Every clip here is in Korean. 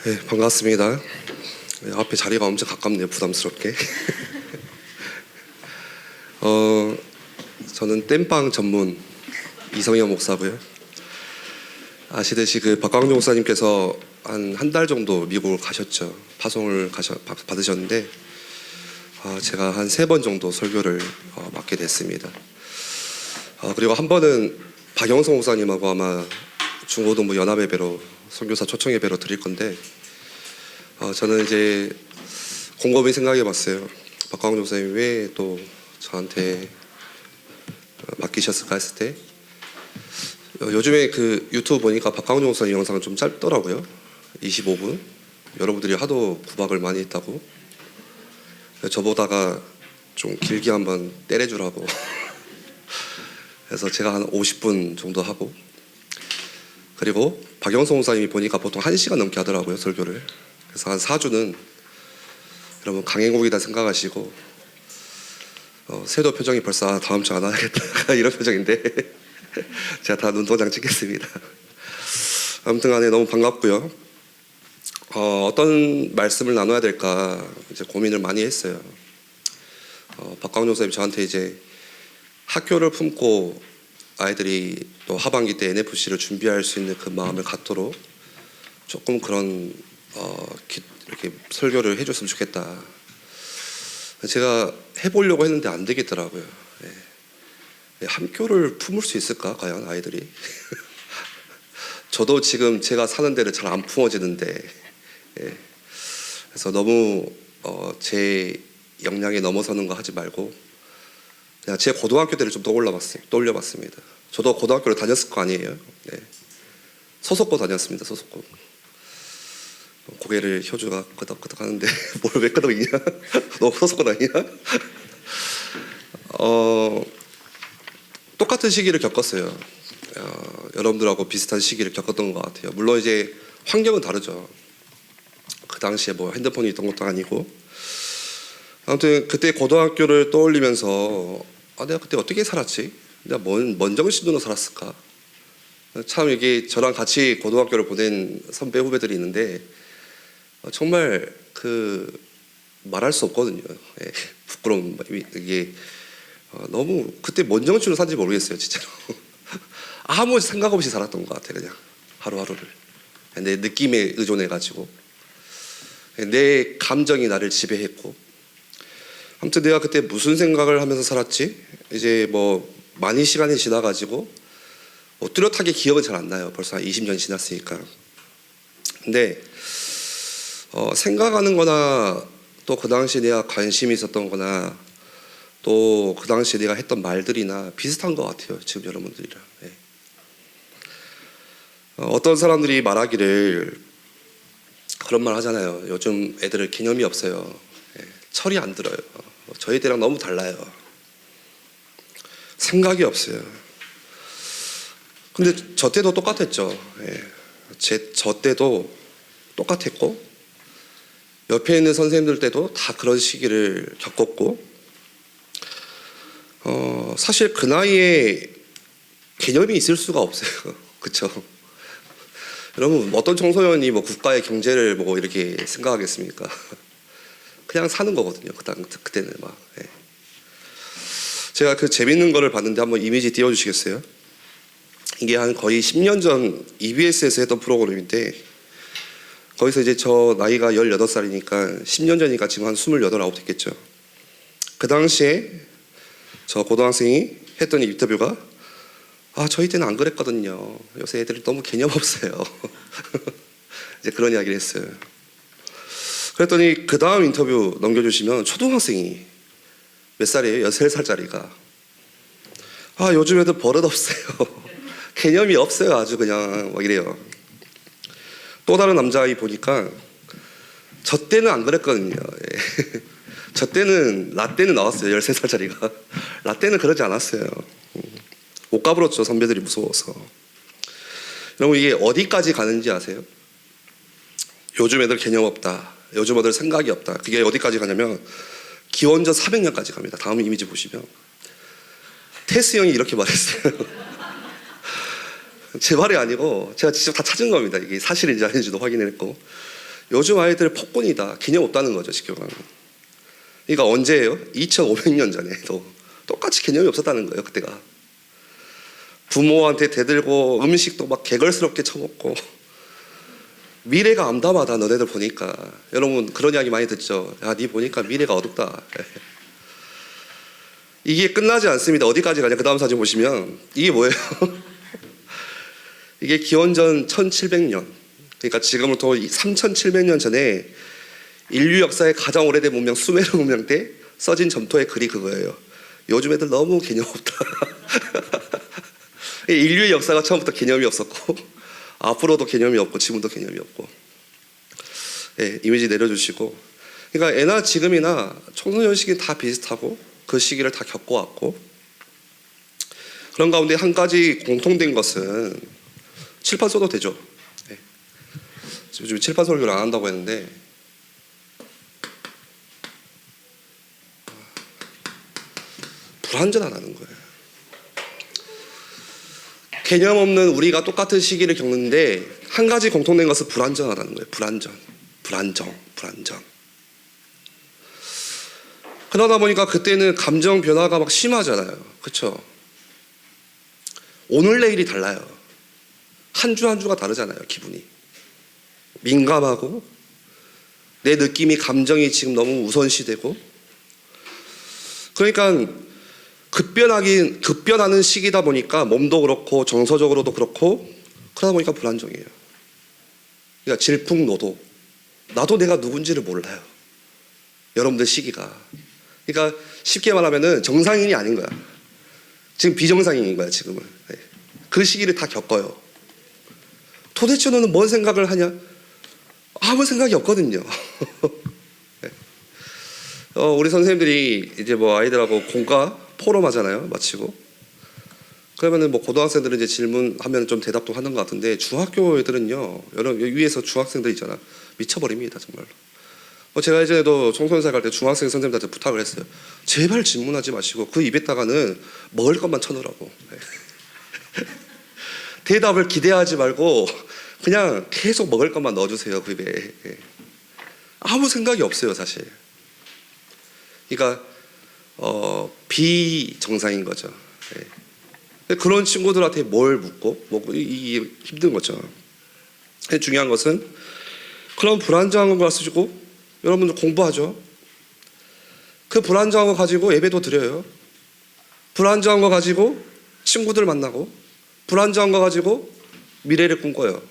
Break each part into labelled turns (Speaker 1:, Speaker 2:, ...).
Speaker 1: 네, 반갑습니다. 네, 앞에 자리가 엄청 가깝네요, 부담스럽게. 저는 땜빵 전문 이성현 목사고요. 아시듯이 박광종 목사님께서 한 달 정도 미국을 가셨죠. 파송을 받으셨는데 제가 한 3번 정도 설교를 맡게 됐습니다. 그리고 한 번은 박영성 목사님하고 아마 중고등부 연합예배로 선교사 초청예배로 드릴 건데 저는 이제 곰곰이 생각해봤어요. 박광종 목사님이 왜 또 저한테 맡기셨을까 했을 때 요즘에 유튜브 보니까 박광종 목사님 영상은 좀 짧더라고요. 25분. 여러분들이 하도 구박을 많이 했다고 저보다가 좀 길게 한번 때려주라고 그래서 제가 한 50분 정도 하고, 그리고 박영성 목사님이 보니까 보통 1시간 넘게 하더라고요, 설교를. 그래서 한 4주는 여러분 강행곡이다 생각하시고 세도 표정이 벌써 다음 주 안 하겠다 이런 표정인데 제가 다 눈도장 찍겠습니다. 아무튼 간에 너무 반갑고요. 어떤 말씀을 나눠야 될까 이제 고민을 많이 했어요. 박광종 목사님 저한테 이제 학교를 품고 아이들이 또 하반기 때 NFC를 준비할 수 있는 그 마음을 갖도록 조금 그런 이렇게 설교를 해줬으면 좋겠다. 제가 해보려고 했는데 안 되겠더라고요. 함교를 품을 수 있을까 과연 아이들이? 저도 지금 제가 사는 데를 잘 안 품어지는데 그래서 너무 제 역량에 넘어서는 거 하지 말고 그냥 제 고등학교 때를 좀 떠올려봤습니다. 저도 고등학교를 다녔을 거 아니에요. 소속고 다녔습니다. 소속고. 고개를 효주가 끄덕끄덕 하는데 뭘 왜 끄덕이냐? 너 소속고 다니냐? 똑같은 시기를 겪었어요. 여러분들하고 비슷한 시기를 겪었던 것 같아요. 물론 이제 환경은 다르죠. 그 당시에 뭐 핸드폰이 있던 것도 아니고. 아무튼 그때 고등학교를 떠올리면서 내가 그때 어떻게 살았지? 내가 뭔 정신으로 살았을까? 참 이게 저랑 같이 고등학교를 보낸 선배 후배들이 있는데 정말 말할 수 없거든요. 부끄러운 이게 너무 그때 뭔 정신으로 산지 모르겠어요, 진짜로. 아무 생각 없이 살았던 것 같아, 그냥 하루하루를. 내 느낌에 의존해가지고 내 감정이 나를 지배했고. 아무튼 내가 그때 무슨 생각을 하면서 살았지? 이제 뭐 많이 시간이 지나가지고 뚜렷하게 기억은 잘 안 나요. 벌써 한 20년 지났으니까. 근데 생각하는 거나 또 그 당시에 내가 관심이 있었던 거나 또 그 당시에 내가 했던 말들이나 비슷한 것 같아요, 지금 여러분들이랑. 어떤 사람들이 말하기를 그런 말 하잖아요. 요즘 애들은 개념이 없어요. 철이 안 들어요. 저희 때랑 너무 달라요. 생각이 없어요. 근데 저 때도 똑같았죠. 저 때도 똑같았고 옆에 있는 선생님들 때도 다 그런 시기를 겪었고 사실 그 나이에 개념이 있을 수가 없어요. 그렇죠? 여러분 어떤 청소년이 뭐 국가의 경제를 뭐 이렇게 생각하겠습니까? 그냥 사는 거거든요. 그때는 막. 제가 재밌는 거를 봤는데 한번 이미지 띄워주시겠어요? 이게 한 거의 10년 전 EBS에서 했던 프로그램인데 거기서 이제 저 나이가 18살이니까 10년 전이니까 지금 한 28, 9 됐겠죠. 그 당시에 저 고등학생이 했던 인터뷰가 저희 때는 안 그랬거든요. 요새 애들이 너무 개념 없어요. 이제 그런 이야기를 했어요. 그랬더니 그 다음 인터뷰 넘겨주시면 초등학생이 몇 살이에요? 13살짜리가 요즘 애들 버릇 없어요. 개념이 없어요. 아주 그냥 막 이래요. 또 다른 남자아이 보니까 저 때는 안 그랬거든요. 저 때는 라떼는 나왔어요. 13살짜리가 라떼는 그러지 않았어요. 못 가불었죠. 선배들이 무서워서. 여러분 이게 어디까지 가는지 아세요? 요즘 애들 개념 없다. 요즘 애들 생각이 없다. 그게 어디까지 가냐면 기원전 400년까지 갑니다. 다음 이미지 보시면 테스 형이 이렇게 말했어요. 제 말이 아니고 제가 직접 다 찾은 겁니다. 이게 사실인지 아닌지도 확인했고 요즘 아이들 폭군이다. 개념 없다는 거죠, 쉽게 말하면. 그러니까 언제예요? 2500년 전에도 똑같이 개념이 없었다는 거예요, 그때가. 부모한테 대들고 음식도 막 개걸스럽게 처먹고 미래가 암담하다. 너네들 보니까. 여러분 그런 이야기 많이 듣죠. 야, 니 보니까 미래가 어둡다. 이게 끝나지 않습니다. 어디까지 가냐. 그 다음 사진 보시면 이게 뭐예요? 이게 기원전 1700년, 그러니까 지금부터 3700년 전에 인류 역사의 가장 오래된 문명 수메르 문명 때 써진 점토의 글이 그거예요. 요즘 애들 너무 개념 없다. 인류의 역사가 처음부터 개념이 없었고 앞으로도 개념이 없고 지금도 개념이 없고. 예, 이미지 내려주시고. 그러니까 애나 지금이나 청소년 시기 다 비슷하고 그 시기를 다 겪어왔고, 그런 가운데 한 가지 공통된 것은 칠판 써도 되죠. 예. 요즘 칠판 설교를 안 한다고 했는데 불완전하다는 거예요. 개념 없는 우리가 똑같은 시기를 겪는데 한 가지 공통된 것은 불완전하다는 거예요. 불안정. 그러다 보니까 그때는 감정 변화가 막 심하잖아요. 그렇죠? 오늘 내일이 달라요. 한 주 한 주가 다르잖아요. 기분이 민감하고 내 느낌이 감정이 지금 너무 우선시되고, 그러니까 급변하는 시기다 보니까 몸도 그렇고 정서적으로도 그렇고, 그러다 보니까 불안정해요. 그러니까 질풍노도. 나도 내가 누군지를 몰라요. 여러분들 시기가. 그러니까 쉽게 말하면은 정상인이 아닌 거야. 지금 비정상인인 거야, 지금은. 그 시기를 다 겪어요. 도대체 너는 뭔 생각을 하냐? 아무 생각이 없거든요. 우리 선생님들이 이제 뭐 아이들하고 공과 포럼 하잖아요. 마치고. 그러면은 뭐 고등학생들은 이제 질문하면 좀 대답도 하는 것 같은데, 중학교 애들은요, 여러분 위에서 중학생들 있잖아. 미쳐버립니다, 정말로. 제가 예전에도 청소년사 갈 때 중학생 선생님들한테 부탁을 했어요. 제발 질문하지 마시고 그 입에다가는 먹을 것만 쳐넣으라고. 대답을 기대하지 말고 그냥 계속 먹을 것만 넣어주세요, 그 입에. 아무 생각이 없어요, 사실. 그러니까 비정상인 거죠. 그런 친구들한테 뭘 묻고 이게 힘든 거죠. 중요한 것은 그런 불안정한 걸 가지고 여러분들 공부하죠. 그 불안정한 거 가지고 예배도 드려요. 불안정한 거 가지고 친구들 만나고, 불안정한 거 가지고 미래를 꿈꿔요.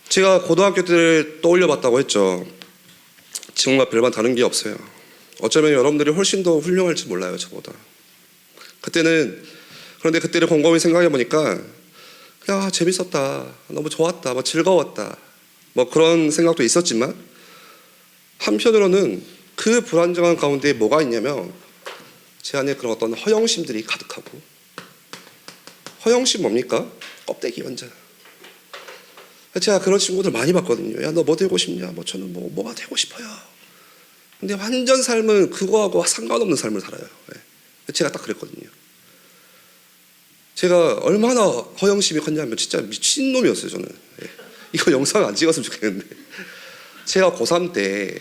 Speaker 1: 제가 고등학교 때를 떠올려 봤다고 했죠. 지금과 별반 다른 게 없어요. 어쩌면 여러분들이 훨씬 더 훌륭할지 몰라요, 저보다. 그런데 그때를 곰곰이 생각해 보니까 야, 재밌었다, 너무 좋았다, 뭐 즐거웠다, 뭐 그런 생각도 있었지만, 한편으로는 그 불안정한 가운데 뭐가 있냐면 제 안에 그런 어떤 허영심들이 가득하고. 허영심 뭡니까? 껍데기 연자. 제가 그런 친구들 많이 봤거든요. 야, 너 뭐 되고 싶냐? 뭐 저는 뭐가 되고 싶어요. 근데 완전 삶은 그거하고 상관없는 삶을 살아요. 제가 딱 그랬거든요. 제가 얼마나 허영심이 컸냐면 진짜 미친놈이었어요, 저는. 이거 영상 안 찍었으면 좋겠는데, 제가 고3 때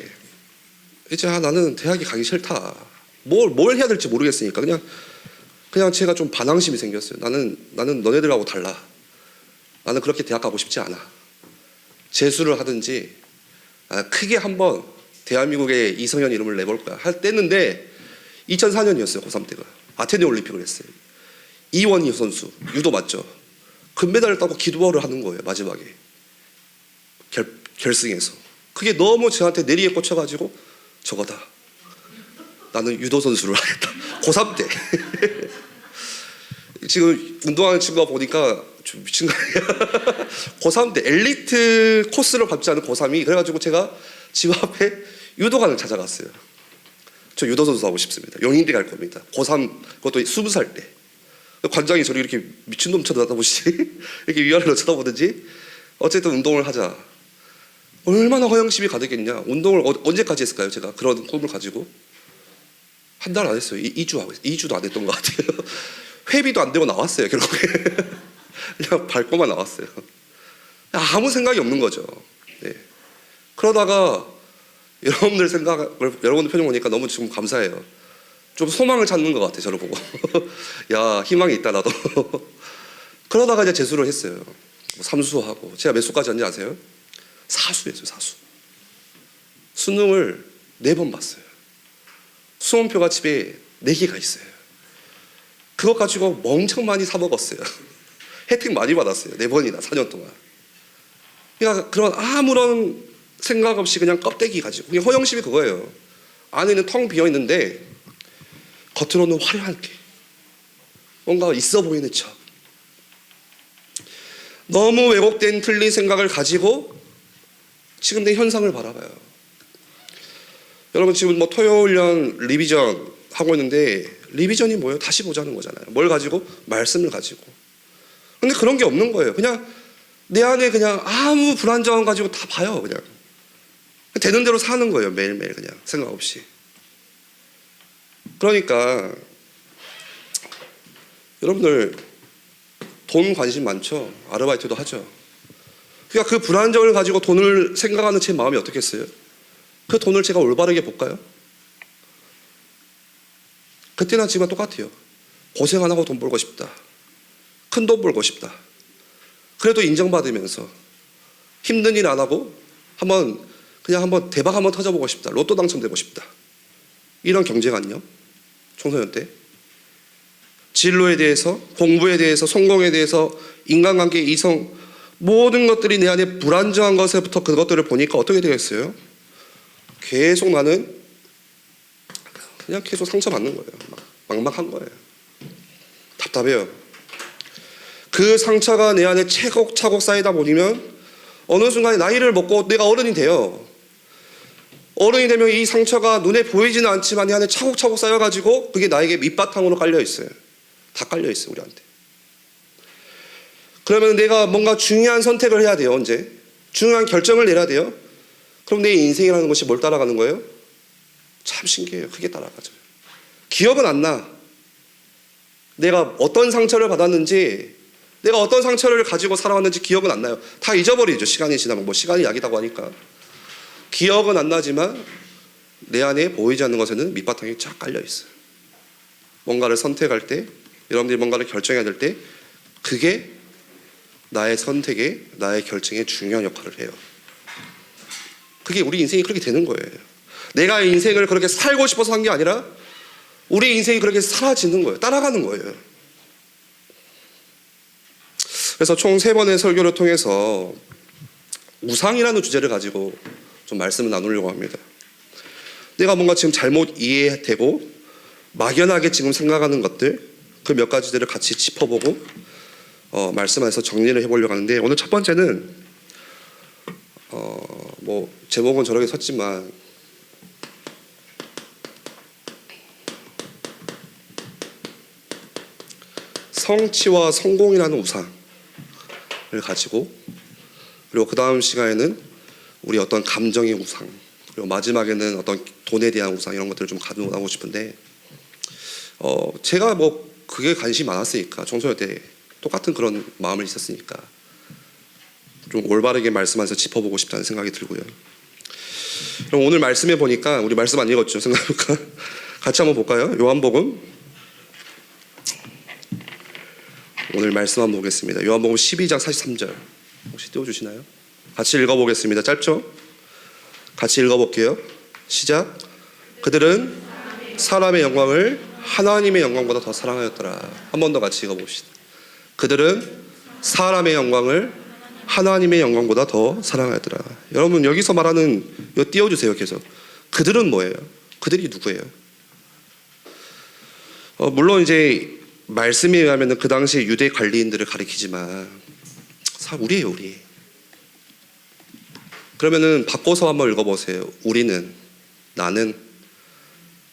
Speaker 1: 이제 나는 대학에 가기 싫다. 뭘 해야 될지 모르겠으니까 그냥 제가 좀 반항심이 생겼어요. 나는 너네들하고 달라. 나는 그렇게 대학 가고 싶지 않아. 재수를 하든지 크게 한번 대한민국의 이성현 이름을 내볼 거야 할 때였는데, 2004년이었어요. 고3 때가 아테네 올림픽을 했어요. 이원희 선수, 유도 맞죠? 금메달을 따고 기도를 하는 거예요, 마지막에 결승에서. 그게 너무 저한테 내리에 꽂혀가지고 저거다, 나는 유도 선수를 하겠다. 고3 때. 지금 운동하는 친구가 보니까 좀 미친 거 아니야? 고3 때 엘리트 코스를 밟지 않은 고3이. 그래가지고 제가 집 앞에 유도관을 찾아갔어요. 저 유도 선수 하고 싶습니다. 용인대 갈 겁니다. 고3, 그것도 20살 때. 관장이 저를 이렇게 미친놈 쳐다보시지? 이렇게 위아래로 쳐다보든지, 어쨌든 운동을 하자. 얼마나 허영심이 가득했냐. 운동을 언제까지 했을까요? 제가 그런 꿈을 가지고 한 달 안 했어요. 2주도 안 했던 것 같아요. 회비도 안 되고 나왔어요, 결국에. 그냥 밟고만 나왔어요. 아무 생각이 없는 거죠. 네. 그러다가 여러분들 표정 보니까 너무 지금 감사해요. 좀 소망을 찾는 것 같아, 저를 보고. 야, 희망이 있다, 나도. 그러다가 이제 재수를 했어요. 삼수하고. 제가 몇 수까지 왔는지 아세요? 사수였어요, 사수. 수능을 4번 봤어요. 수험표가 집에 4개가 있어요. 그것 가지고 멍청 많이 사먹었어요. 혜택 많이 받았어요. 4번이나 4년 동안. 그러니까 그런 아무런 생각 없이 그냥 껍데기 가지고. 그냥 허영심이 그거예요. 안에는 텅 비어 있는데 겉으로는 화려하게 뭔가 있어 보이는 척. 너무 왜곡된 틀린 생각을 가지고 지금 내 현상을 바라봐요. 여러분 지금 뭐 토요일련 리비전 하고 있는데 리비전이 뭐예요? 다시 보자는 거잖아요. 뭘 가지고? 말씀을 가지고. 근데 그런 게 없는 거예요. 그냥 내 안에 그냥 아무 불안정함 가지고 다 봐요. 그냥 되는 대로 사는 거예요. 매일매일 그냥 생각 없이. 그러니까 여러분들 돈 관심 많죠? 아르바이트도 하죠. 그러니까 그 불안정을 가지고 돈을 생각하는 제 마음이 어떻겠어요? 그 돈을 제가 올바르게 볼까요? 그때나 지금 똑같아요. 고생 안 하고 돈 벌고 싶다. 큰 돈 벌고 싶다. 그래도 인정받으면서 힘든 일 안 하고 그냥 한번 대박 한번 터져보고 싶다. 로또 당첨되고 싶다. 이런 경쟁 아니요? 청소년 때. 진로에 대해서, 공부에 대해서, 성공에 대해서, 인간관계, 이성 모든 것들이 내 안에 불안정한 것에부터 그것들을 보니까 어떻게 되겠어요? 계속 나는 그냥 계속 상처받는 거예요. 막막한 거예요. 답답해요. 그 상처가 내 안에 차곡차곡 쌓이다 보면 어느 순간에 나이를 먹고 내가 어른이 돼요. 어른이 되면 이 상처가 눈에 보이지는 않지만 내 안에 차곡차곡 쌓여가지고 그게 나에게 밑바탕으로 깔려 있어요. 다 깔려 있어요, 우리한테. 그러면 내가 뭔가 중요한 선택을 해야 돼요, 언제? 중요한 결정을 내려야 돼요. 그럼 내 인생이라는 것이 뭘 따라가는 거예요? 참 신기해요. 그게 따라가죠. 기억은 안 나. 내가 어떤 상처를 받았는지, 내가 어떤 상처를 가지고 살아왔는지 기억은 안 나요. 다 잊어버리죠. 시간이 지나면. 시간이 약이라고 하니까. 기억은 안 나지만 내 안에 보이지 않는 것에는 밑바탕이 쫙 깔려 있어요. 뭔가를 선택할 때, 여러분들이 뭔가를 결정해야 될 때 그게 나의 선택에, 나의 결정에 중요한 역할을 해요. 그게 우리 인생이 그렇게 되는 거예요. 내가 인생을 그렇게 살고 싶어서 한 게 아니라 우리 인생이 그렇게 사라지는 거예요. 따라가는 거예요. 그래서 총 3번의 설교를 통해서 우상이라는 주제를 가지고 좀 말씀을 나누려고 합니다. 내가 뭔가 지금 잘못 이해되고 막연하게 지금 생각하는 것들, 그 몇 가지들을 같이 짚어보고 말씀에서 정리를 해보려고 하는데, 오늘 첫 번째는 제목은 저렇게 섰지만 성취와 성공이라는 우상을 가지고, 그리고 그 다음 시간에는 우리 어떤 감정의 우상, 그리고 마지막에는 어떤 돈에 대한 우상, 이런 것들을 좀 가지고 나오고 싶은데, 제가 그게 관심이 많았으니까, 청소년 때 똑같은 그런 마음을 있었으니까 좀 올바르게 말씀하면서 짚어보고 싶다는 생각이 들고요. 그럼 오늘 말씀해 보니까, 우리 말씀 안 읽었죠? 생각해볼까? 같이 한번 볼까요? 요한복음, 오늘 말씀 한번 보겠습니다. 요한복음 12장 43절 혹시 띄워주시나요? 같이 읽어보겠습니다. 짧죠? 같이 읽어볼게요. 시작. 그들은 사람의 영광을 하나님의 영광보다 더 사랑하였더라. 한 번 더 같이 읽어봅시다. 그들은 사람의 영광을 하나님의 영광보다 더 사랑하였더라. 여러분 여기서 말하는, 이거 띄워주세요. 계속. 그들은 뭐예요? 그들이 누구예요? 물론 이제 말씀에 의하면 그 당시 유대 관리인들을 가리키지만 우리예요, 우리. 그러면은 바꿔서 한번 읽어보세요. 우리는, 나는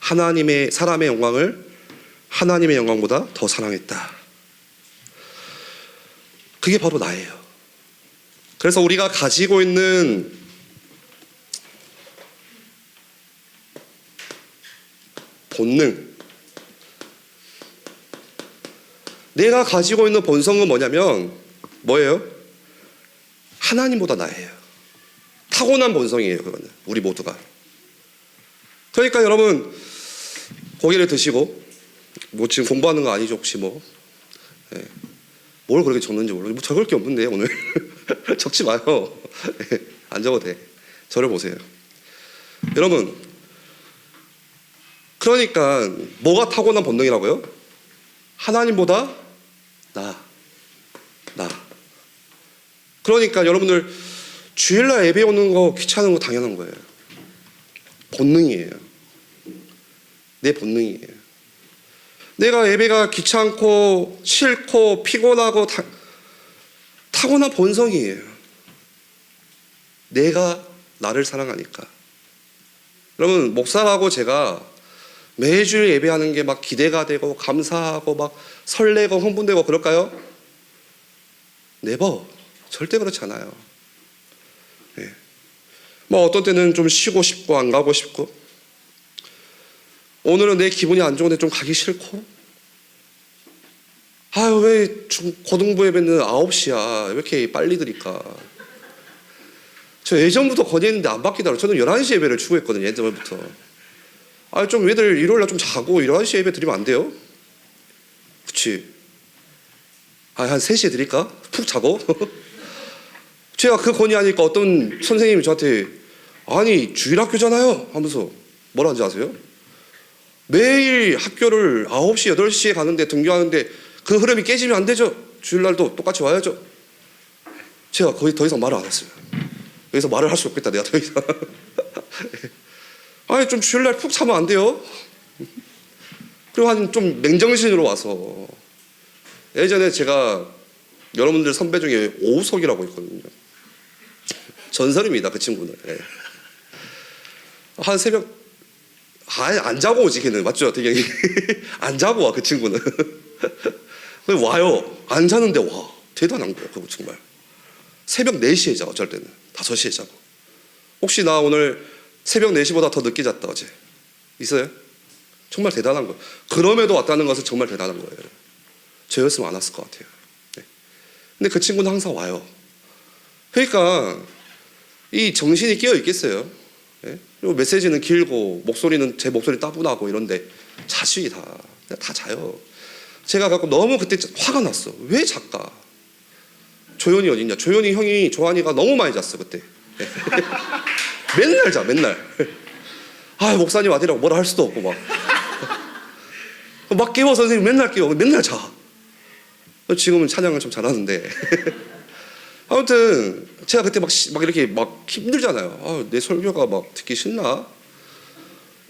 Speaker 1: 사람의 영광을 하나님의 영광보다 더 사랑했다. 그게 바로 나예요. 그래서 우리가 가지고 있는 본능, 내가 가지고 있는 본성은 뭐냐면 뭐예요? 하나님보다 나아요. 타고난 본성이에요. 그거는 우리 모두가. 그러니까 여러분 고기를 드시고 뭐 지금 공부하는 거 아니죠 혹시 뭐 예. 뭘 그렇게 적는지 모르겠어요. 뭐 적을 게 없는데 오늘 적지 마요. 예. 안 적어도 돼. 저를 보세요. 여러분 그러니까 뭐가 타고난 본능이라고요? 하나님보다 나. 그러니까 여러분들 주일날 예배 오는 거 귀찮은 거 당연한 거예요. 본능이에요. 내 본능이에요. 내가 예배가 귀찮고 싫고 피곤하고 타고난 본성이에요. 내가 나를 사랑하니까. 여러분 목사라고 제가 매주 예배하는 게 막 기대가 되고 감사하고 막 설레고 흥분되고 그럴까요? 네버. 절대 그렇지 않아요. 예. 뭐 어떤 때는 좀 쉬고 싶고 안 가고 싶고 오늘은 내 기분이 안 좋은데 좀 가기 싫고 아유 왜 고등부 예배는 9시야 왜 이렇게 빨리 드릴까. 저 예전부터 건의했는데 안 바뀌더라고요. 저는 11시 예배를 추구했거든요. 예전부터. 아 좀 왜들 일요일날 좀 자고 11시 예배 드리면 안 돼요? 그치. 한 3시에 드릴까? 푹 자고? 제가 그 건의하니까 어떤 선생님이 저한테 아니 주일학교잖아요 하면서 뭐라는지 아세요? 매일 학교를 9시, 8시에 가는데 등교하는데 그 흐름이 깨지면 안 되죠. 주일날도 똑같이 와야죠. 제가 거의 더 이상 말을 안 했어요. 여기서 말을 할 수 없겠다 내가 더 이상. 아니 좀 주일날 푹 자면 안 돼요? 그리고 한 좀 맹정신으로 와서 예전에 제가 여러분들 선배 중에 오우석이라고 있거든요. 전설입니다 그 친구는. 예. 한 새벽 안 자고 오지 걔는. 맞죠? 되게 안 자고 와 그 친구는. 와요. 안 자는데 와. 대단한 거예요 그거 정말. 새벽 4시에 자 어쩔 때는 5시에 자고. 혹시 나 오늘 새벽 4시보다 더 늦게 잤다 어제 있어요? 정말 대단한 거예요. 그럼에도 왔다는 것은 정말 대단한 거예요. 저였으면 안 왔을 것 같아요. 네. 근데 그 친구는 항상 와요. 그러니까 이 정신이 끼어 있겠어요. 네? 그리고 메시지는 길고 목소리는 제 목소리 따분하고 이런데 자식이 다 자요. 제가 갖고 너무 그때 화가 났어. 왜 작가? 조연이 어딨냐? 조연이 형이 조한이가 너무 많이 잤어 그때. 네. 맨날 자 맨날. 아 목사님 아니라고 뭐라 할 수도 없고 막 깨워 선생님 맨날 깨워 맨날 자. 지금은 찬양을 좀 잘하는데 아무튼 제가 그때 막 이렇게 막 힘들잖아요. 아, 내 설교가 막 듣기 싫나?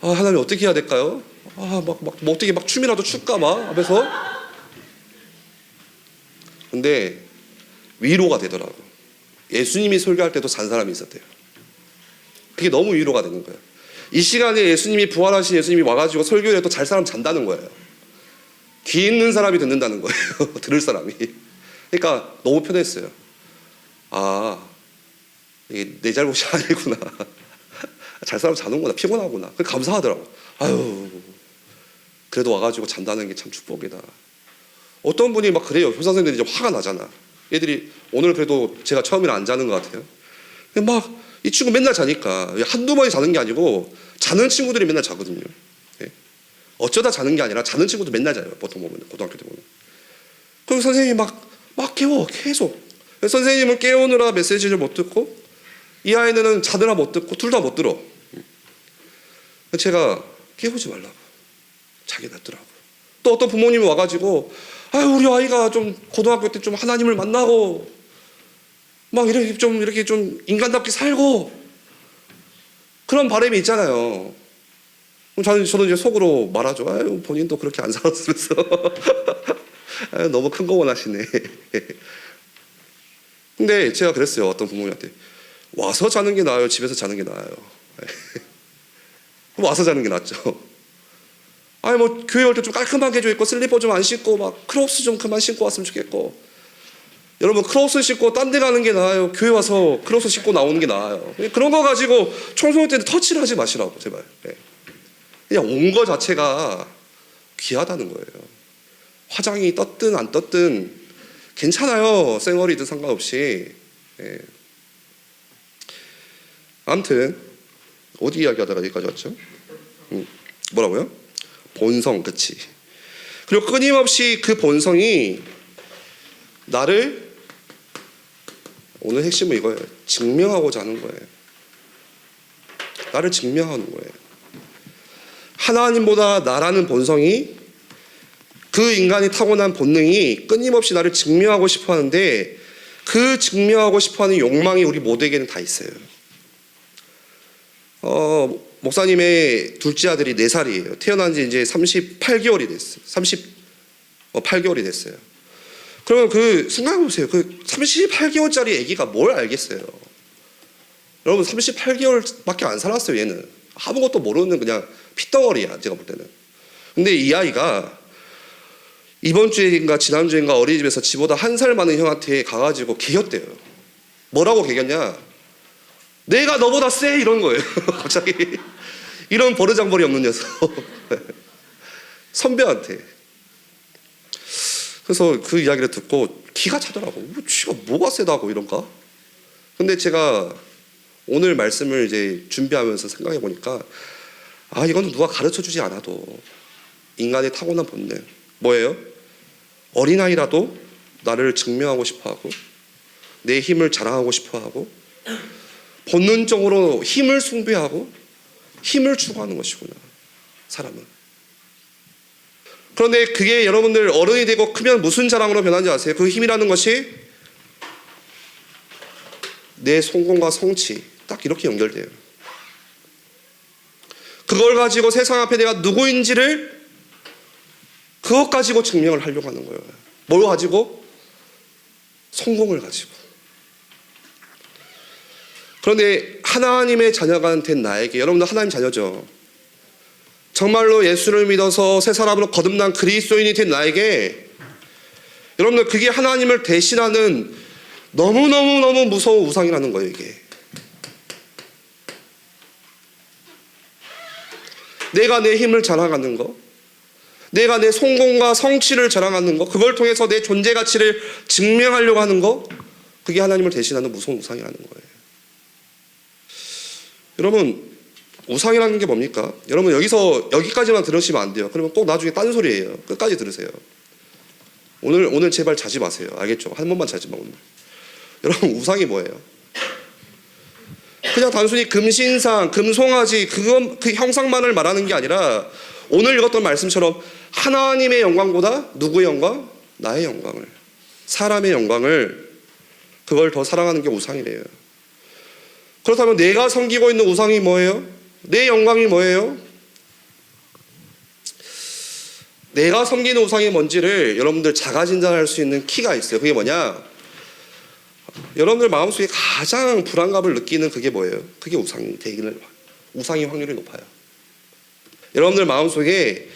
Speaker 1: 아 하나님 어떻게 해야 될까요? 아 뭐 어떻게 막 춤이라도 출까 막 하면서. 근데 위로가 되더라고. 예수님이 설교할 때도 잔 사람이 있었대요. 그게 너무 위로가 되는 거예요. 이 시간에 예수님이 부활하신 예수님이 와가지고 설교를 해도 잘 사람 잔다는 거예요. 귀 있는 사람이 듣는다는 거예요. 들을 사람이. 그러니까 너무 편했어요. 아 이게 내 잘못이 아니구나. 잘 사람 자는구나. 피곤하구나. 감사하더라고. 아유 그래도 와가지고 잔다는 게 참 축복이다. 어떤 분이 막 그래요. 교사선생님들이 이제 화가 나잖아. 애들이 오늘 그래도 제가 처음이라 안 자는 것 같아요. 막 이 친구 맨날 자니까 한두 번이 자는 게 아니고 자는 친구들이 맨날 자거든요. 네. 어쩌다 자는 게 아니라 자는 친구도 맨날 자요. 보통 보면 고등학교 때 보면. 그럼 선생님이 막 깨워 계속. 선생님은 깨우느라 메시지를 못 듣고 이 아이는 자느라 못 듣고 둘 다 못 들어. 제가 깨우지 말라고. 자기 낫더라고. 또 어떤 부모님이 와가지고 우리 아이가 좀 고등학교 때 좀 하나님을 만나고 막 이렇게 좀 인간답게 살고 그런 바람이 있잖아요. 저는 이제 속으로 말하죠. 본인도 그렇게 안 살았으면서 너무 큰 거 원하시네. 근데 제가 그랬어요. 어떤 부모님한테 와서 자는 게 나아요? 집에서 자는 게 나아요? 와서 자는 게 낫죠. 뭐 교회 올 때 좀 깔끔하게 해줘 있고 슬리퍼 좀 안 신고 막 크롭스 좀 그만 신고 왔으면 좋겠고. 여러분 크롭스 신고 딴 데 가는 게 나아요? 교회 와서 크롭스 신고 나오는 게 나아요? 그런 거 가지고 청소년 때는 터치를 하지 마시라고 제발. 그냥 온 거 자체가 귀하다는 거예요. 화장이 떴든 안 떴든 괜찮아요. 쌩얼이든 상관없이. 아무튼 어디 이야기하다가 여기까지 왔죠? 뭐라고요? 본성, 그치. 그리고 끊임없이 그 본성이 나를, 오늘 핵심은 이거예요. 증명하고자 하는 거예요. 나를 증명하는 거예요. 하나님보다 나라는 본성이, 그 인간이 타고난 본능이 끊임없이 나를 증명하고 싶어 하는데, 그 증명하고 싶어 하는 욕망이 우리 모두에게는 다 있어요. 목사님의 둘째 아들이 4살이에요. 태어난 지 이제 38개월이 됐어요. 38개월이 됐어요. 그러면 그 생각해보세요. 그 38개월짜리 아기가 뭘 알겠어요? 여러분 38개월밖에 안 살았어요. 얘는 아무것도 모르는 그냥 핏덩어리야, 제가 볼 때는. 근데 이 아이가 이번 주인가 지난주인가 어린이집에서 지보다 1살 많은 형한테 가가지고 개겼대요. 뭐라고 개겼냐? 내가 너보다 세, 이런 거예요. 갑자기 이런 버르장벌이 없는 녀석. 선배한테. 그래서 그 이야기를 듣고 기가 차더라고. 쥐가 뭐가 세다고 이런가? 근데 제가 오늘 말씀을 이제 준비하면서 생각해 보니까, 이건 누가 가르쳐 주지 않아도 인간의 타고난 본능. 뭐예요? 어린아이라도 나를 증명하고 싶어하고 내 힘을 자랑하고 싶어하고 본능적으로 힘을 숭배하고 힘을 추구하는 것이구나, 사람은. 그런데 그게 여러분들 어른이 되고 크면 무슨 자랑으로 변하는지 아세요? 그 힘이라는 것이 내 성공과 성취, 딱 이렇게 연결돼요. 그걸 가지고 세상 앞에 내가 누구인지를 그것 가지고 증명을 하려고 하는 거예요. 뭘 가지고? 성공을 가지고. 그런데 하나님의 자녀가 된 나에게, 여러분들 하나님 자녀죠. 정말로 예수를 믿어서 새 사람으로 거듭난 그리스도인이 된 나에게, 여러분들 그게 하나님을 대신하는 너무너무 무서운 우상이라는 거예요. 이게 내가 내 힘을 자랑하는 거, 내가 내 성공과 성취를 자랑하는 거, 그걸 통해서 내 존재 가치를 증명하려고 하는 거, 그게 하나님을 대신하는 무서운 우상이라는 거예요. 여러분, 우상이라는 게 뭡니까? 여러분 여기까지만 들으시면 안 돼요. 그러면 꼭 나중에 딴소리예요. 끝까지 들으세요. 오늘 제발 자지 마세요. 알겠죠? 한 번만 자지 마, 오늘. 여러분, 우상이 뭐예요? 그냥 단순히 금신상, 금송아지, 그 형상만을 말하는 게 아니라, 오늘 읽었던 말씀처럼 하나님의 영광보다 누구의 영광? 나의 영광을, 사람의 영광을, 그걸 더 사랑하는 게 우상이래요. 그렇다면 내가 섬기고 있는 우상이 뭐예요? 내 영광이 뭐예요? 내가 섬기는 우상이 뭔지를 여러분들 자가진단할 수 있는 키가 있어요. 그게 뭐냐? 여러분들 마음속에 가장 불안감을 느끼는 그게 뭐예요? 그게 우상의 확률이 높아요. 여러분들 마음속에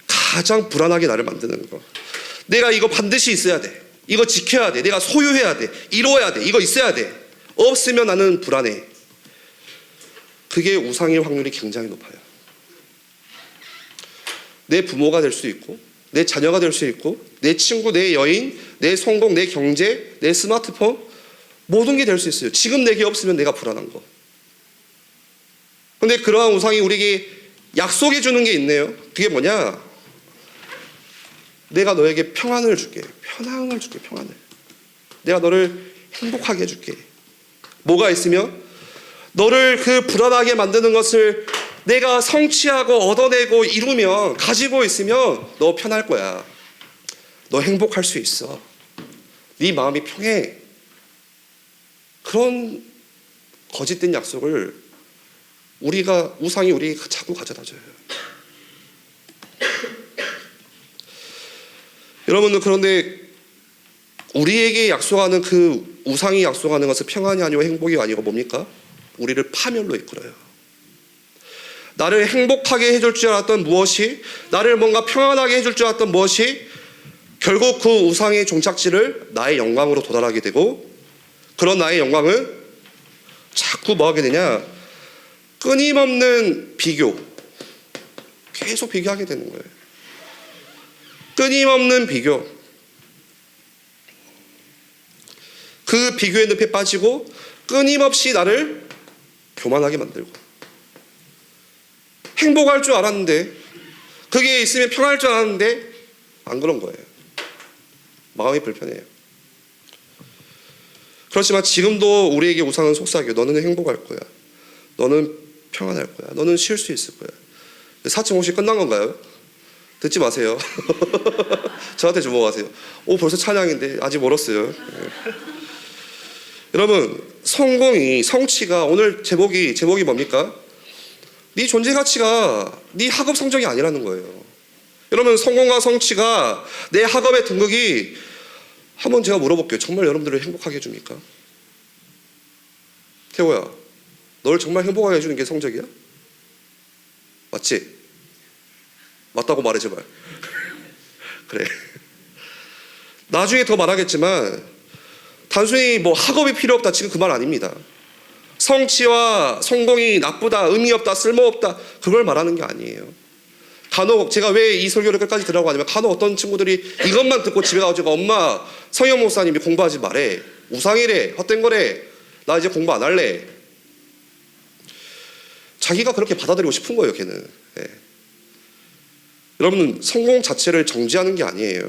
Speaker 1: 가장 불안하게 나를 만드는 거, 내가 이거 반드시 있어야 돼, 이거 지켜야 돼, 내가 소유해야 돼, 이루어야 돼, 이거 있어야 돼, 없으면 나는 불안해. 그게 우상의 확률이 굉장히 높아요. 내 부모가 될 수 있고, 내 자녀가 될 수 있고, 내 친구, 내 여인, 내 성공, 내 경제, 내 스마트폰, 모든 게 될 수 있어요. 지금 내게 없으면 내가 불안한 거. 근데 그러한 우상이 우리에게 약속해 주는 게 있네요. 그게 뭐냐? 내가 너에게 평안을 줄게. 평안을 줄게. 평안을. 내가 너를 행복하게 해줄게. 뭐가 있으면? 너를 그 불안하게 만드는 것을 내가 성취하고 얻어내고 이루면, 가지고 있으면 너 편할 거야. 너 행복할 수 있어. 네 마음이 평해. 그런 거짓된 약속을 우상이 우리에게 자꾸 가져다 줘요. 여러분들, 그런데 우리에게 약속하는 그 우상이 약속하는 것은 평안이 아니고 행복이 아니고 뭡니까? 우리를 파멸로 이끌어요. 나를 행복하게 해줄 줄 알았던 무엇이, 나를 뭔가 평안하게 해줄 줄 알았던 무엇이 결국 그 우상의 종착지를 나의 영광으로 도달하게 되고, 그런 나의 영광은 자꾸 뭐 하게 되냐? 끊임없는 비교, 계속 비교하게 되는 거예요. 끊임없는 비교. 그 비교의 늪에 빠지고 끊임없이 나를 교만하게 만들고, 행복할 줄 알았는데, 그게 있으면 평안할 줄 알았는데 안 그런 거예요. 마음이 불편해요. 그렇지만 지금도 우리에게 우상은 속삭여요. 너는 행복할 거야. 너는 평안할 거야. 너는 쉴 수 있을 거야. 4층 혹시 끝난 건가요? 듣지 마세요. 저한테 주목하세요. 오, 벌써 찬양인데 아직 멀었어요. 네. 여러분, 성공이, 성취가, 오늘 제목이 뭡니까? 네 존재 가치가 네 학업 성적이 아니라는 거예요. 여러분, 성공과 성취가 내 학업의 등급이, 한번 제가 물어볼게요. 정말 여러분들을 행복하게 해줍니까? 태호야, 널 정말 행복하게 해주는 게 성적이야? 맞지? 맞다고 말해 제발. 그래. 나중에 더 말하겠지만 단순히 뭐 학업이 필요 없다, 지금 그 말 아닙니다. 성취와 성공이 나쁘다, 의미 없다, 쓸모없다, 그걸 말하는 게 아니에요. 간혹 제가 왜 이 설교를 끝까지 들으라고 하냐면, 간혹 어떤 친구들이 이것만 듣고 집에 가가지고 엄마, 성형 목사님이 공부하지 말래, 우상이래, 헛된 거래, 나 이제 공부 안 할래. 자기가 그렇게 받아들이고 싶은 거예요, 걔는. 예. 여러분, 성공 자체를 정지하는 게 아니에요.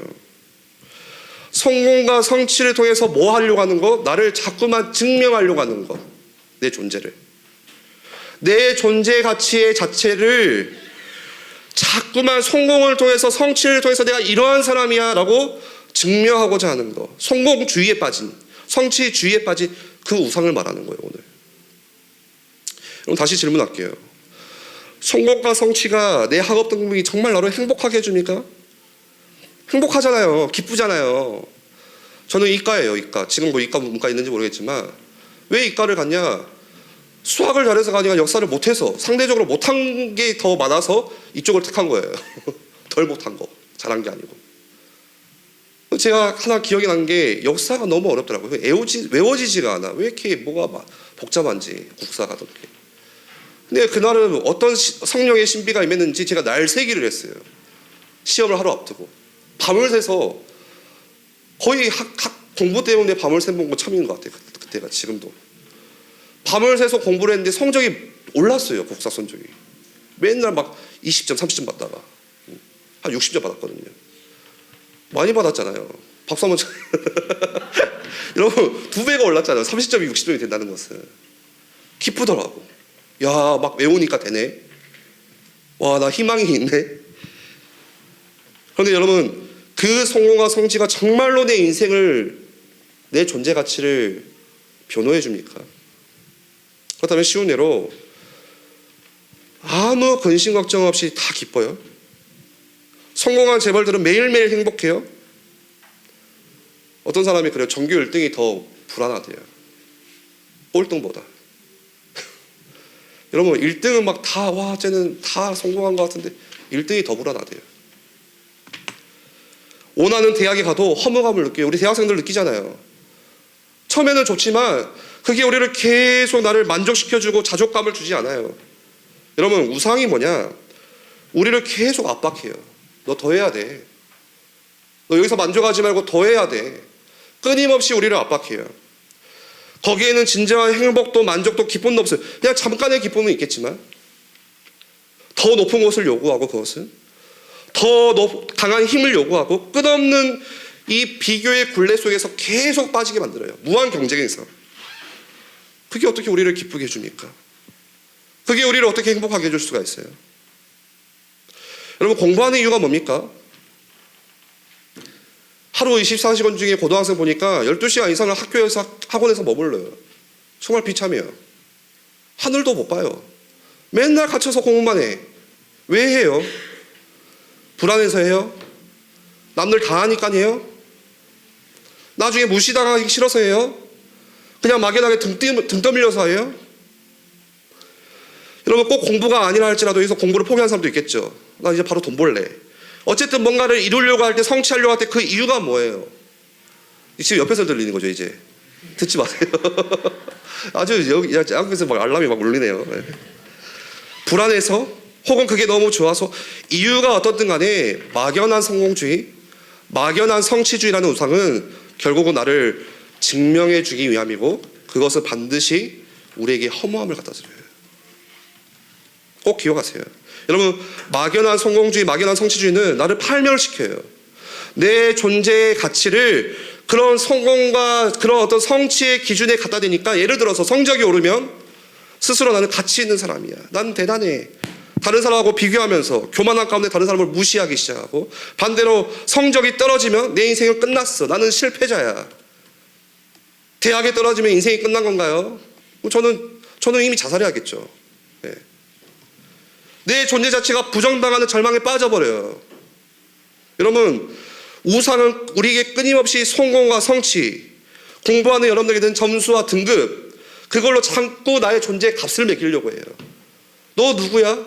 Speaker 1: 성공과 성취를 통해서 뭐 하려고 하는 거? 나를 자꾸만 증명하려고 하는 거. 내 존재를. 내 존재 가치의 자체를 자꾸만 성공을 통해서, 성취를 통해서 내가 이러한 사람이야 라고 증명하고자 하는 거. 성공주의에 빠진, 성취주의에 빠진 그 우상을 말하는 거예요, 오늘. 그럼 다시 질문할게요. 성공과 성취가, 내 학업 등급이 정말 나를 행복하게 해줍니까? 행복하잖아요. 기쁘잖아요. 저는 이과예요, 이과. 지금 뭐 이과, 문과 있는지 모르겠지만, 왜 이과를 갔냐? 수학을 잘해서가 아니라 역사를 못해서, 상대적으로 못한 게 더 많아서 이쪽을 택한 거예요. 덜 못한 거, 잘한 게 아니고. 제가 하나 기억이 난 게, 역사가 너무 어렵더라고요. 외워지지가 않아. 왜 이렇게 뭐가 복잡한지, 국사가 그렇게. 근데 그날은 어떤 성령의 신비가 임했는지 제가 날 새기를 했어요. 시험을 하루 앞두고 밤을 새서, 거의 학 공부 때문에 밤을 새본 거 처음인 것 같아요. 그때가. 지금도 밤을 새서 공부를 했는데 성적이 올랐어요. 국사 성적이 맨날 막 20점 30점 받다가 한 60점 받았거든요. 많이 받았잖아요. 박수 한번 여러분, 2배가 올랐잖아요. 30점이 60점이 된다는 것은. 기쁘더라고. 야, 막 외우니까 되네. 와, 나 희망이 있네. 그런데 여러분, 그 성공과 성취가 정말로 내 인생을, 내 존재 가치를 변호해 줍니까? 그렇다면 쉬운 예로, 아무 근심 걱정 없이 다 기뻐요? 성공한 재벌들은 매일매일 행복해요? 어떤 사람이 그래요. 전교 1등이 더 불안하대요, 꼴등보다. 여러분, 1등은 막 다, 와, 쟤는 다 성공한 것 같은데 1등이 더 불안하대요. 원하는 대학에 가도 허무감을 느껴요. 우리 대학생들 느끼잖아요. 처음에는 좋지만 그게 우리를 계속, 나를 만족시켜주고 자족감을 주지 않아요. 여러분, 우상이 뭐냐? 우리를 계속 압박해요. 너 더 해야 돼. 너 여기서 만족하지 말고 더 해야 돼. 끊임없이 우리를 압박해요. 거기에는 진정한 행복도 만족도 기쁨도 없어요. 그냥 잠깐의 기쁨은 있겠지만, 더 높은 것을 요구하고, 그것은 더 강한 힘을 요구하고, 끝없는 이 비교의 굴레 속에서 계속 빠지게 만들어요. 무한 경쟁에서. 그게 어떻게 우리를 기쁘게 해줍니까? 그게 우리를 어떻게 행복하게 해줄 수가 있어요? 여러분, 공부하는 이유가 뭡니까? 하루 24시간 중에 고등학생 보니까 12시간 이상을 학교에서, 학원에서 머물러요. 정말 비참해요. 하늘도 못 봐요. 맨날 갇혀서 공부만 해. 왜 해요? 불안해서 해요? 남들 다 하니까 해요? 나중에 무시당하기 싫어서 해요? 그냥 막연하게 등 떠밀려서 해요? 여러분, 꼭 공부가 아니라 할지라도 여기서 공부를 포기한 사람도 있겠죠. 나 이제 바로 돈 벌래. 어쨌든 뭔가를 이루려고 할 때, 성취하려고 할 때 그 이유가 뭐예요? 지금 옆에서 들리는 거죠, 이제. 듣지 마세요. 아주 여기 앞에서 막 알람이 막 울리네요. 네. 불안해서, 혹은 그게 너무 좋아서, 이유가 어떻든 간에 막연한 성공주의, 막연한 성취주의라는 우상은 결국은 나를 증명해 주기 위함이고, 그것은 반드시 우리에게 허무함을 갖다 드려요. 꼭 기억하세요. 여러분, 막연한 성공주의, 막연한 성취주의는 나를 파멸시켜요. 내 존재의 가치를 그런 성공과 그런 어떤 성취의 기준에 갖다 대니까, 예를 들어서 성적이 오르면 스스로 나는 가치 있는 사람이야, 나는 대단해, 다른 사람하고 비교하면서 교만한 가운데 다른 사람을 무시하기 시작하고, 반대로 성적이 떨어지면 내 인생은 끝났어, 나는 실패자야. 대학에 떨어지면 인생이 끝난 건가요? 저는 이미 자살해야겠죠. 네. 내 존재 자체가 부정당하는 절망에 빠져버려요. 여러분, 우상은 우리에게 끊임없이 성공과 성취, 공부하는 여러분에게는 점수와 등급, 그걸로 자꾸 나의 존재의 값을 매기려고 해요. 너 누구야?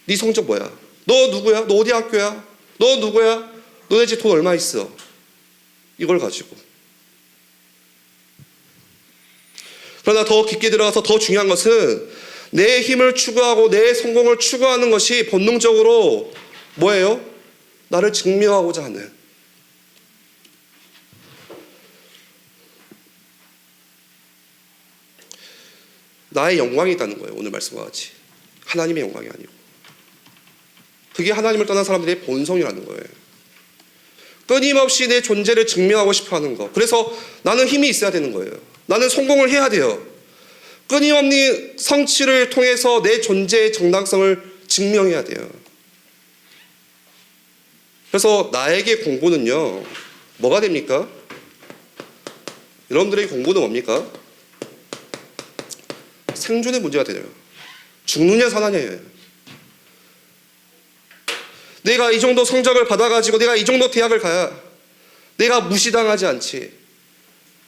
Speaker 1: 네 성적 뭐야? 너 누구야? 너 어디 학교야? 너 누구야? 너네 집 돈 얼마 있어? 이걸 가지고. 그러나 더 깊게 들어가서 더 중요한 것은 내 힘을 추구하고 내 성공을 추구하는 것이 본능적으로 뭐예요? 나를 증명하고자 하는, 나의 영광이 있다는 거예요. 오늘 말씀과 같이 하나님의 영광이 아니고, 그게 하나님을 떠난 사람들의 본성이라는 거예요. 끊임없이 내 존재를 증명하고 싶어하는 거. 그래서 나는 힘이 있어야 되는 거예요. 나는 성공을 해야 돼요. 끊임없는 성취를 통해서 내 존재의 정당성을 증명해야 돼요. 그래서 나에게 공부는요, 뭐가 됩니까? 여러분들의 공부는 뭡니까? 생존의 문제가 되죠. 죽느냐 사느냐예요. 내가 이 정도 성적을 받아가지고 내가 이 정도 대학을 가야 내가 무시당하지 않지.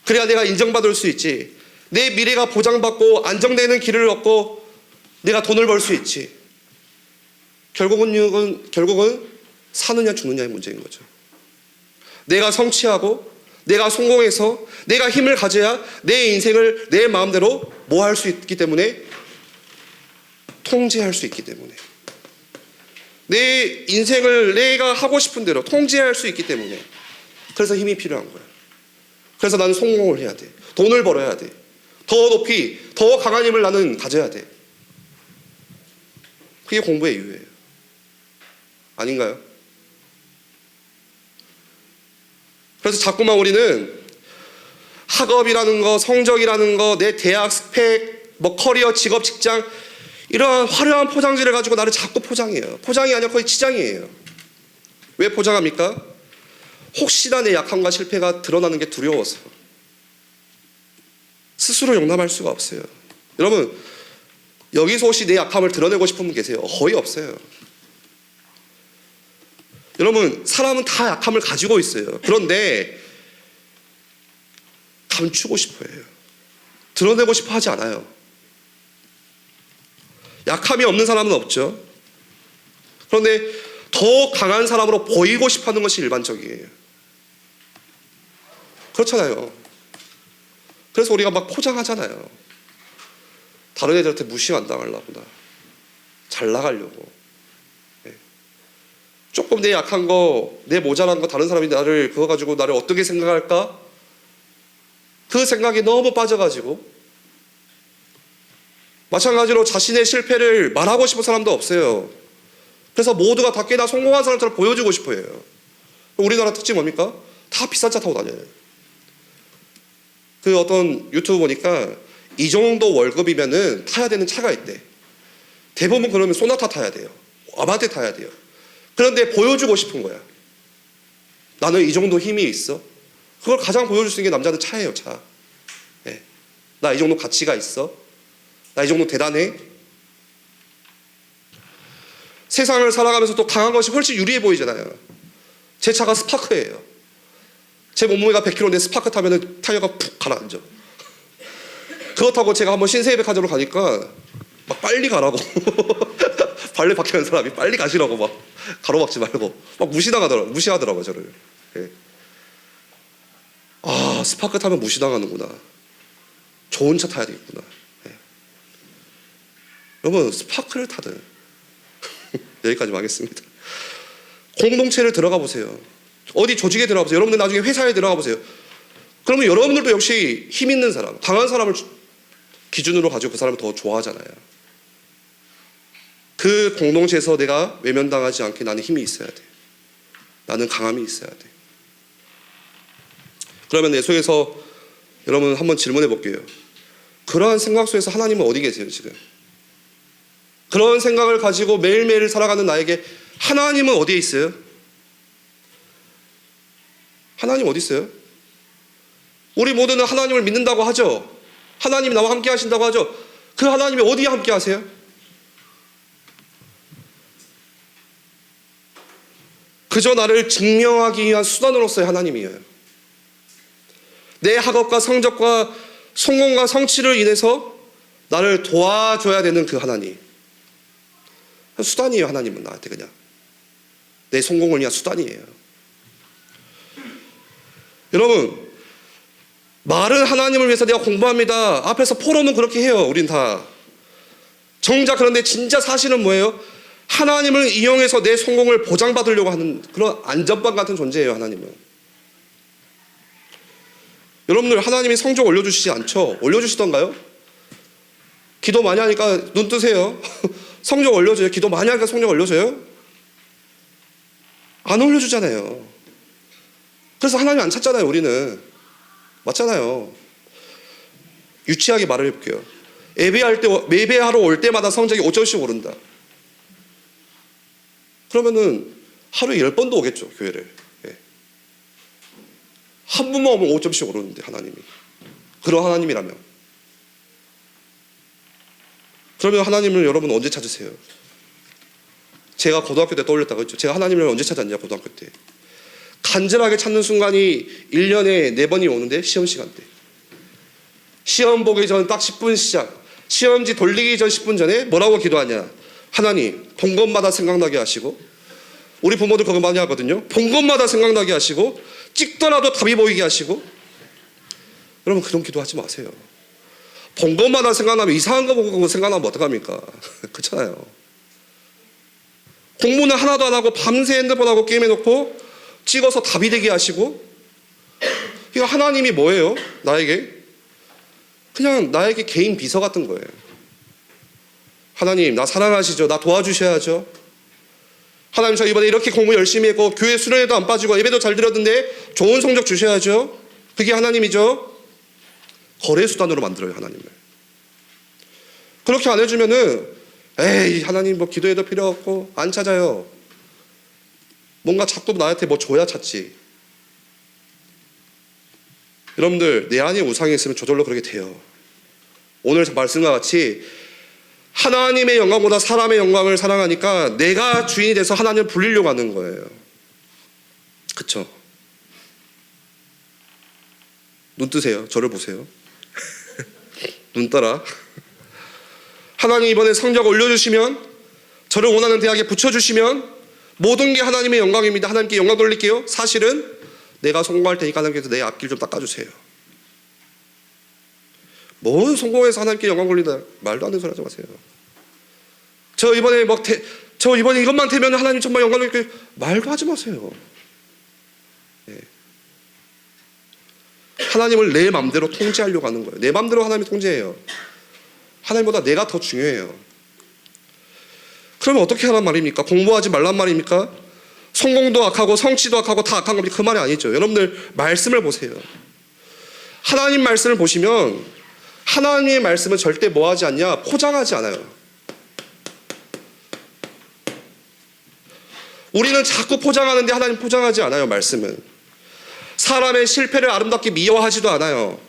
Speaker 1: 그래야 내가 인정받을 수 있지. 내 미래가 보장받고 안정되는 길을 얻고 내가 돈을 벌 수 있지. 결국은 사느냐 죽느냐의 문제인 거죠. 내가 성취하고 내가 성공해서 내가 힘을 가져야 내 인생을 내 마음대로 뭐 할 수 있기 때문에, 통제할 수 있기 때문에, 내 인생을 내가 하고 싶은 대로 통제할 수 있기 때문에, 그래서 힘이 필요한 거야. 그래서 나는 성공을 해야 돼. 돈을 벌어야 돼. 더 높이, 더 강한 힘을 나는 가져야 돼. 그게 공부의 이유예요. 아닌가요? 그래서 자꾸만 우리는 학업이라는 거, 성적이라는 거, 내 대학 스펙, 뭐 커리어, 직업, 직장, 이러한 화려한 포장지를 가지고 나를 자꾸 포장해요. 포장이 아니라 거의 치장이에요. 왜 포장합니까? 혹시나 내 약함과 실패가 드러나는 게 두려워서. 스스로 용납할 수가 없어요. 여러분, 여기서 혹시 내 약함을 드러내고 싶은 분 계세요? 거의 없어요. 여러분, 사람은 다 약함을 가지고 있어요. 그런데 감추고 싶어 해요. 드러내고 싶어 하지 않아요. 약함이 없는 사람은 없죠. 그런데 더 강한 사람으로 보이고 싶어 하는 것이 일반적이에요. 그렇잖아요. 그래서 우리가 막 포장하잖아요. 다른 애들한테 무시 안 당하려고, 잘 나가려고. 조금 내 약한 거, 내 모자란 거, 다른 사람이 나를 그거 가지고 나를 어떻게 생각할까? 그 생각이 너무 빠져가지고, 마찬가지로 자신의 실패를 말하고 싶은 사람도 없어요. 그래서 모두가 다 꽤나 성공한 사람처럼 보여주고 싶어 해요. 우리나라 특징 뭡니까? 다 비싼 차 타고 다녀요. 그 어떤 유튜브 보니까 이 정도 월급이면은 타야 되는 차가 있대. 대부분 그러면 소나타 타야 돼요. 아반떼 타야 돼요. 그런데 보여주고 싶은 거야. 나는 이 정도 힘이 있어. 그걸 가장 보여줄 수 있는 게 남자는 차예요, 차. 네. 나 이 정도 가치가 있어. 나 이 정도 대단해. 세상을 살아가면서 또 강한 것이 훨씬 유리해 보이잖아요. 제 차가 스파크예요. 제 몸무게가 100kg인데 스파크 타면 타이어가 푹 가라앉아. 그렇다고 제가 한번 신세계백화점으로 가니까 막 빨리 가라고 발레 박히는 사람이 빨리 가시라고 막 가로막지 말고 막 무시하더라고요, 저를. 예. 아, 스파크 타면 무시당하는구나. 좋은 차 타야 되겠구나. 예. 여러분, 스파크를 타든 여기까지 하겠습니다. 공동체를 들어가 보세요. 어디 조직에 들어가 보세요. 여러분들 나중에 회사에 들어가 보세요. 그러면 여러분들도 역시 힘 있는 사람, 강한 사람을 기준으로 가지고 그 사람을 더 좋아하잖아요. 그 공동체에서 내가 외면당하지 않게 나는 힘이 있어야 돼. 나는 강함이 있어야 돼. 그러면 내 속에서 여러분 한번 질문해 볼게요. 그러한 생각 속에서 하나님은 어디 계세요 지금? 그런 생각을 가지고 매일매일 살아가는 나에게 하나님은 어디에 있어요? 하나님 어디 있어요? 우리 모두는 하나님을 믿는다고 하죠. 하나님이 나와 함께 하신다고 하죠. 그 하나님이 어디에 함께 하세요? 그저 나를 증명하기 위한 수단으로서의 하나님이에요. 내 학업과 성적과 성공과 성취를 인해서 나를 도와줘야 되는 그 하나님. 수단이에요. 하나님은 나한테 그냥 내 성공을 위한 수단이에요. 여러분, 말은 하나님을 위해서 내가 공부합니다. 앞에서 포럼은 그렇게 해요. 우린 다. 정작 그런데 진짜 사실은 뭐예요? 하나님을 이용해서 내 성공을 보장받으려고 하는 그런 안전빵 같은 존재예요. 하나님은. 여러분들, 하나님이 성적 올려주시지 않죠? 올려주시던가요? 기도 많이 하니까 눈 뜨세요. 성적 올려줘요. 기도 많이 하니까 성적 올려줘요? 안 올려주잖아요. 그래서 하나님 안 찾잖아요. 우리는. 맞잖아요. 유치하게 말을 해볼게요. 예배하러 올 때마다 성적이 5점씩 오른다. 그러면은 하루에 10번도 오겠죠. 교회를. 예. 한 번만 오면 5점씩 오르는데 하나님이. 그런 하나님이라면. 그러면 하나님을 여러분 언제 찾으세요? 제가 고등학교 때 떠올렸다고 했죠. 제가 하나님을 언제 찾았냐 고등학교 때. 간절하게 찾는 순간이 1년에 4번이 오는데 시험 시간 때. 시험 보기 전 딱 10분 시작. 시험지 돌리기 전 10분 전에 뭐라고 기도하냐. 하나님, 본 것마다 생각나게 하시고, 우리 부모들 그거 많이 하거든요. 본 것마다 생각나게 하시고, 찍더라도 답이 보이게 하시고. 여러분, 그런 기도하지 마세요. 본 것마다 생각나면 이상한 거 보고 그거 생각나면 어떡합니까? 그렇잖아요. 공부는 하나도 안 하고 밤새 핸드폰하고 게임해놓고 찍어서 답이 되게 하시고. 이거 하나님이 뭐예요? 나에게? 그냥 나에게 개인 비서 같은 거예요. 하나님, 나 사랑하시죠? 나 도와주셔야죠. 하나님, 저 이번에 이렇게 공부 열심히 했고 교회 수련회도 안 빠지고 예배도 잘 드렸는데 좋은 성적 주셔야죠. 그게 하나님이죠. 거래 수단으로 만들어요, 하나님을. 그렇게 안 해주면은 에이, 하나님 뭐 기도해도 필요 없고 안 찾아요. 뭔가 자꾸 나한테 뭐 줘야 찾지. 여러분들, 내 안에 우상이 있으면 저절로 그렇게 돼요. 오늘 말씀과 같이 하나님의 영광보다 사람의 영광을 사랑하니까 내가 주인이 돼서 하나님을 불리려고 하는 거예요. 그쵸? 눈 뜨세요. 저를 보세요. 눈 떠라. 하나님 이번에 성적 올려주시면, 저를 원하는 대학에 붙여주시면 모든 게 하나님의 영광입니다. 하나님께 영광 돌릴게요. 사실은 내가 성공할 테니까 하나님께서 내 앞길 좀 닦아주세요. 뭔 성공해서 하나님께 영광 돌린다. 말도 안 되는 소리 하지 마세요. 저 이번에 이것만 되면 하나님 정말 영광 돌릴게요. 말도 하지 마세요. 네. 하나님을 내 맘대로 통제하려고 하는 거예요. 내 맘대로 하나님이 통제해요. 하나님보다 내가 더 중요해요. 그러면 어떻게 하란 말입니까? 공부하지 말란 말입니까? 성공도 악하고 성취도 악하고 다 악한 겁니까? 그 말이 아니죠. 여러분들, 말씀을 보세요. 하나님 말씀을 보시면 하나님의 말씀은 절대 뭐하지 않냐? 포장하지 않아요. 우리는 자꾸 포장하는데 하나님 포장하지 않아요. 말씀은. 사람의 실패를 아름답게 미화하지도 않아요.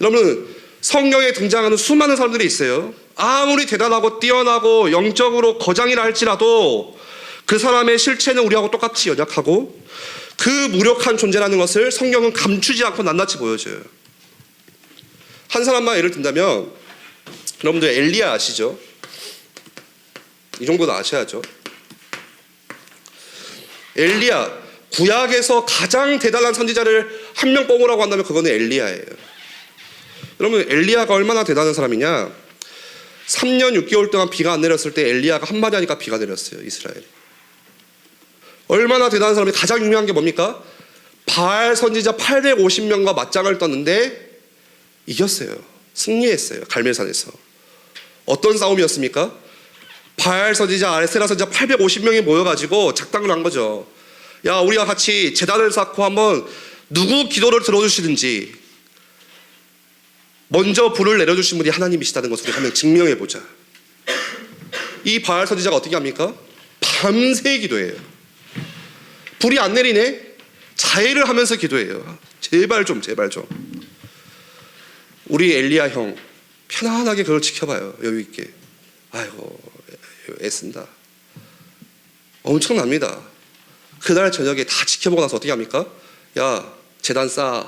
Speaker 1: 여러분, 성경에 등장하는 수많은 사람들이 있어요. 아무리 대단하고 뛰어나고 영적으로 거장이라 할지라도 그 사람의 실체는 우리하고 똑같이 연약하고 그 무력한 존재라는 것을 성경은 감추지 않고 낱낱이 보여줘요. 한 사람만 예를 든다면, 여러분들 엘리야 아시죠? 이 정도는 아셔야죠. 엘리야, 구약에서 가장 대단한 선지자를 한 명 뽑으라고 한다면 그거는 엘리야예요. 여러분, 엘리야가 얼마나 대단한 사람이냐? 3년 6개월 동안 비가 안 내렸을 때 엘리야가 한마디 하니까 비가 내렸어요. 이스라엘에. 얼마나 대단한 사람이. 가장 유명한 게 뭡니까? 바알 선지자 850명과 맞짱을 떴는데 이겼어요. 승리했어요. 갈멜산에서. 어떤 싸움이었습니까? 바알 선지자, 아세라 선지자 850명이 모여가지고 작당을 한 거죠. 야, 우리가 같이 제단을 쌓고 한번 누구 기도를 들어주시든지 먼저 불을 내려주신 분이 하나님이시다는 것을 우리 한번 증명해보자. 이 바알 선지자가 어떻게 합니까? 밤새 기도해요. 불이 안 내리네? 자해를 하면서 기도해요. 제발 좀. 우리 엘리야 형 편안하게 그걸 지켜봐요. 여유 있게. 아이고 애쓴다. 엄청납니다. 그날 저녁에 다 지켜보고 나서 어떻게 합니까? 야, 제단 쌓아.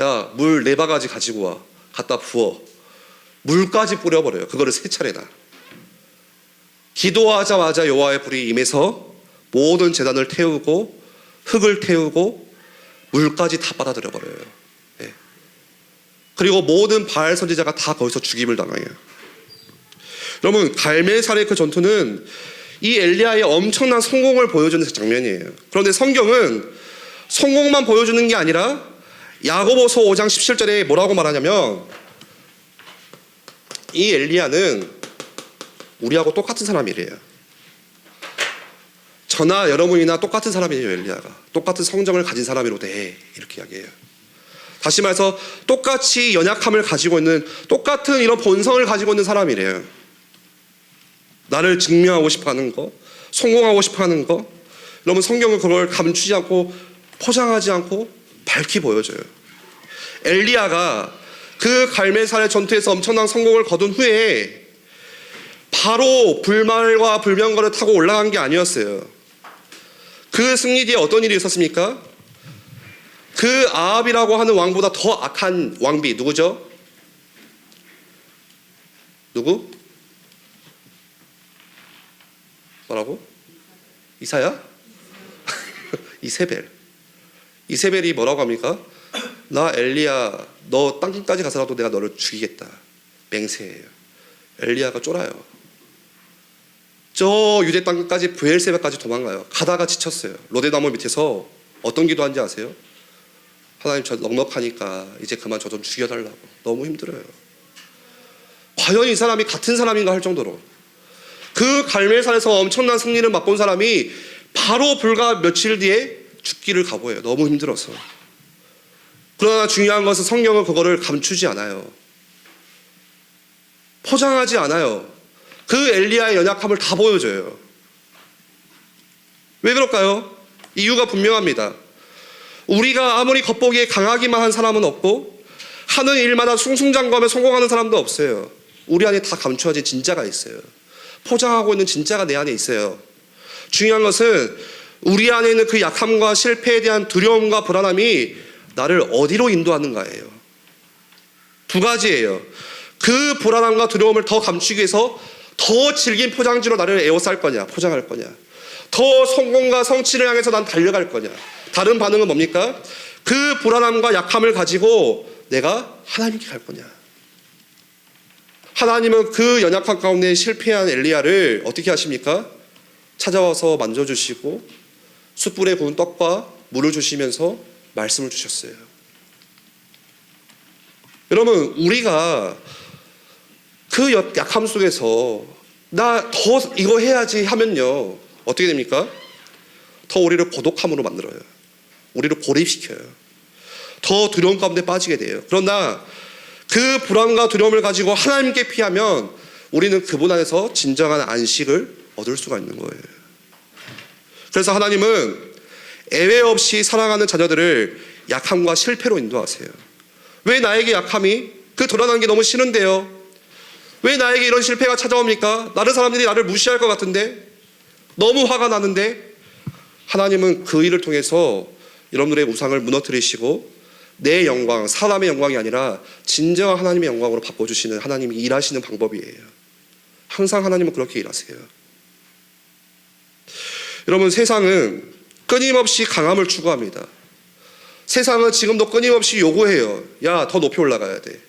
Speaker 1: 야, 물 4바가지 가지고 와. 갖다 부어. 물까지 뿌려버려요. 그거를 3차례나. 기도하자마자 여호와의 불이 임해서 모든 제단을 태우고 흙을 태우고 물까지 다 빨아들여 버려요. 예. 그리고 모든 바알 선지자가 다 거기서 죽임을 당해요. 여러분, 갈멜살의 그 전투는 이 엘리야의 엄청난 성공을 보여주는 장면이에요. 그런데 성경은 성공만 보여주는 게 아니라 야고보서 5장 17절에 뭐라고 말하냐면 이 엘리야는 우리하고 똑같은 사람이래요. 저나 여러분이나 똑같은 사람이에요. 엘리야가 똑같은 성정을 가진 사람이로 돼, 이렇게 이야기해요. 다시 말해서 똑같이 연약함을 가지고 있는, 똑같은 이런 본성을 가지고 있는 사람이래요. 나를 증명하고 싶어하는 거, 성공하고 싶어하는 거. 여러분, 성경은 그걸 감추지 않고 포장하지 않고 밝히 보여줘요. 엘리야가 그 갈멜살의 전투에서 엄청난 성공을 거둔 후에 바로 불말과 불명거를 타고 올라간 게 아니었어요. 그 승리 뒤에 어떤 일이 있었습니까? 그 아합이라고 하는 왕보다 더 악한 왕비 누구죠? 누구? 뭐라고? 이사야? 이세벨. 이세벨이 뭐라고 합니까? 나 엘리야, 너 땅끝까지 가서라도 내가 너를 죽이겠다. 맹세해요. 엘리야가 쫄아요. 저 유대 땅끝까지 브엘세바까지 도망가요. 가다가 지쳤어요. 로데나무 밑에서 어떤 기도한지 아세요? 하나님, 저 넉넉하니까 이제 그만 저 좀 죽여달라고. 너무 힘들어요. 과연 이 사람이 같은 사람인가 할 정도로 그 갈멜산에서 엄청난 승리를 맛본 사람이 바로 불과 며칠 뒤에 죽기를 각오해요. 너무 힘들어서. 그러나 중요한 것은 성경은 그거를 감추지 않아요. 포장하지 않아요. 그 엘리야의 연약함을 다 보여줘요. 왜 그럴까요? 이유가 분명합니다. 우리가 아무리 겉보기에 강하기만 한 사람은 없고 하는 일마다 숭숭장구하며 성공하는 사람도 없어요. 우리 안에 다 감추어진 진짜가 있어요. 포장하고 있는 진짜가 내 안에 있어요. 중요한 것은 우리 안에 있는 그 약함과 실패에 대한 두려움과 불안함이 나를 어디로 인도하는가예요. 두 가지예요. 그 불안함과 두려움을 더 감추기 위해서 더 질긴 포장지로 나를 에워쌀 거냐, 포장할 거냐, 더 성공과 성취를 향해서 난 달려갈 거냐. 다른 반응은 뭡니까? 그 불안함과 약함을 가지고 내가 하나님께 갈 거냐. 하나님은 그 연약함 가운데 실패한 엘리야를 어떻게 하십니까? 찾아와서 만져주시고 숯불에 구운 떡과 물을 주시면서 말씀을 주셨어요. 여러분, 우리가 그 약함 속에서 나 더 이거 해야지 하면요, 어떻게 됩니까? 더 우리를 고독함으로 만들어요. 우리를 고립시켜요. 더 두려움 가운데 빠지게 돼요. 그러나 그 불안과 두려움을 가지고 하나님께 피하면 우리는 그분 안에서 진정한 안식을 얻을 수가 있는 거예요. 그래서 하나님은 예외 없이 사랑하는 자녀들을 약함과 실패로 인도하세요. 왜 나에게 약함이? 그 드러나는 게 너무 싫은데요. 왜 나에게 이런 실패가 찾아옵니까? 다른 사람들이 나를 무시할 것 같은데, 너무 화가 나는데. 하나님은 그 일을 통해서 여러분들의 우상을 무너뜨리시고 내 영광, 사람의 영광이 아니라 진정한 하나님의 영광으로 바꿔주시는 하나님이 일하시는 방법이에요. 항상 하나님은 그렇게 일하세요. 여러분, 세상은 끊임없이 강함을 추구합니다. 세상은 지금도 끊임없이 요구해요. 야, 더 높이 올라가야 돼.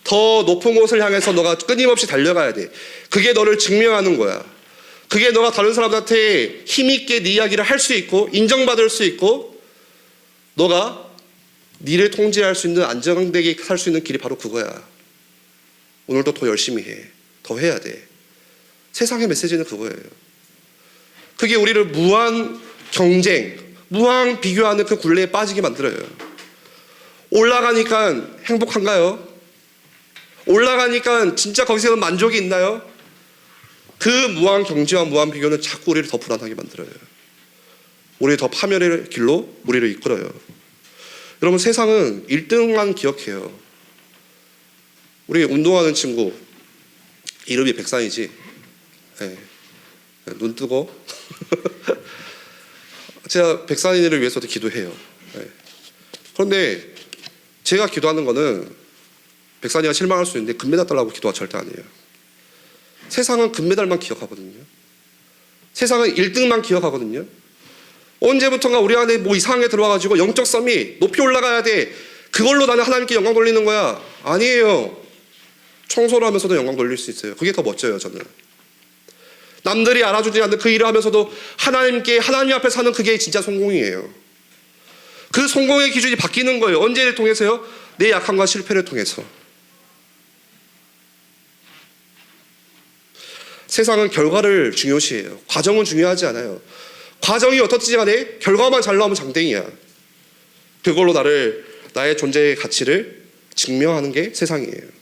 Speaker 1: 더 높은 곳을 향해서 너가 끊임없이 달려가야 돼. 그게 너를 증명하는 거야. 그게 너가 다른 사람들한테 힘있게 네 이야기를 할 수 있고 인정받을 수 있고 너가 니를 통제할 수 있는, 안정되게 살 수 있는 길이 바로 그거야. 오늘도 더 열심히 해. 더 해야 돼. 세상의 메시지는 그거예요. 그게 우리를 무한 경쟁, 무한 비교하는 그 굴레에 빠지게 만들어요. 올라가니까 행복한가요? 올라가니까 진짜 거기서 만족이 있나요? 그 무한 경제와 무한 비교는 자꾸 우리를 더 불안하게 만들어요. 우리를 더 파멸의 길로 우리를 이끌어요. 여러분, 세상은 1등만 기억해요. 우리 운동하는 친구 이름이 백산이지. 네. 눈 뜨고 제가 백산이를 위해서도 기도해요. 네. 그런데 제가 기도하는 거는 백산이가 실망할 수 있는데 금메달 달라고 기도가 절대 아니에요. 세상은 금메달만 기억하거든요. 세상은 1등만 기억하거든요. 언제부턴가 우리 안에 뭐 이상한 게 들어와가지고 영적 썸이 높이 올라가야 돼. 그걸로 나는 하나님께 영광 돌리는 거야. 아니에요. 청소를 하면서도 영광 돌릴 수 있어요. 그게 더 멋져요, 저는. 남들이 알아주지 않는 그 일을 하면서도 하나님 앞에 사는 그게 진짜 성공이에요. 그 성공의 기준이 바뀌는 거예요. 언제를 통해서요? 내 약함과 실패를 통해서. 세상은 결과를 중요시해요. 과정은 중요하지 않아요. 과정이 어떻든지 간에 결과만 잘 나오면 장땡이야. 그걸로 나의 존재의 가치를 증명하는 게 세상이에요.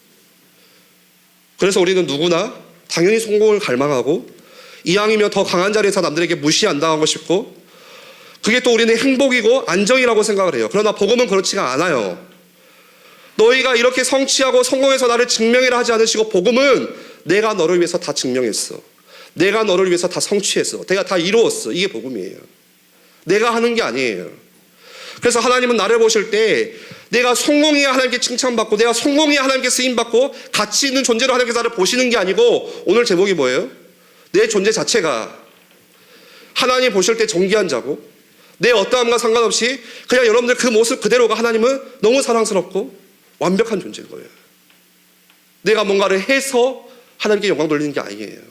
Speaker 1: 그래서 우리는 누구나 당연히 성공을 갈망하고 이왕이면 더 강한 자리에서 남들에게 무시 안 당하고 싶고, 그게 또 우리는 행복이고 안정이라고 생각을 해요. 그러나 복음은 그렇지가 않아요. 너희가 이렇게 성취하고 성공해서 나를 증명해라 하지 않으시고, 복음은 내가 너를 위해서 다 증명했어. 내가 너를 위해서 다 성취했어. 내가 다 이루었어. 이게 복음이에요. 내가 하는 게 아니에요. 그래서 하나님은 나를 보실 때 내가 성공해야 하나님께 칭찬받고, 내가 성공해야 하나님께 쓰임받고 가치 있는 존재로 하나님께서 나를 보시는 게 아니고, 오늘 제목이 뭐예요? 내 존재 자체가 하나님 보실 때 존귀한 자고, 내 어떠함과 상관없이 그냥 여러분들 그 모습 그대로가 하나님은 너무 사랑스럽고 완벽한 존재인 거예요. 내가 뭔가를 해서 하나님께 영광 돌리는 게 아니에요.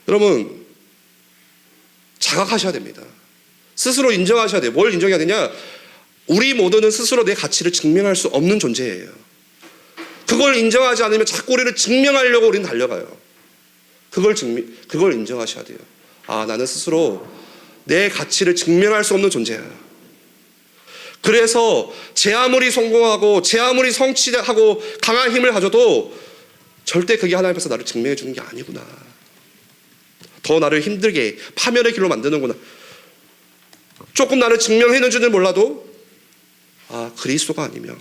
Speaker 1: 여러분, 자각하셔야 됩니다. 스스로 인정하셔야 돼요. 뭘 인정해야 되냐? 우리 모두는 스스로 내 가치를 증명할 수 없는 존재예요. 그걸 인정하지 않으면 자꾸 우리를 증명하려고 우리는 달려가요. 그걸 인정하셔야 돼요. 아, 나는 스스로 내 가치를 증명할 수 없는 존재야. 그래서 제 아무리 성공하고 제 아무리 성취하고 강한 힘을 가져도 절대 그게 하나님 앞에서 나를 증명해 주는 게 아니구나. 더 나를 힘들게 파멸의 길로 만드는구나. 조금 나를 증명해 주는 몰라도, 아, 그리스도가 아니면,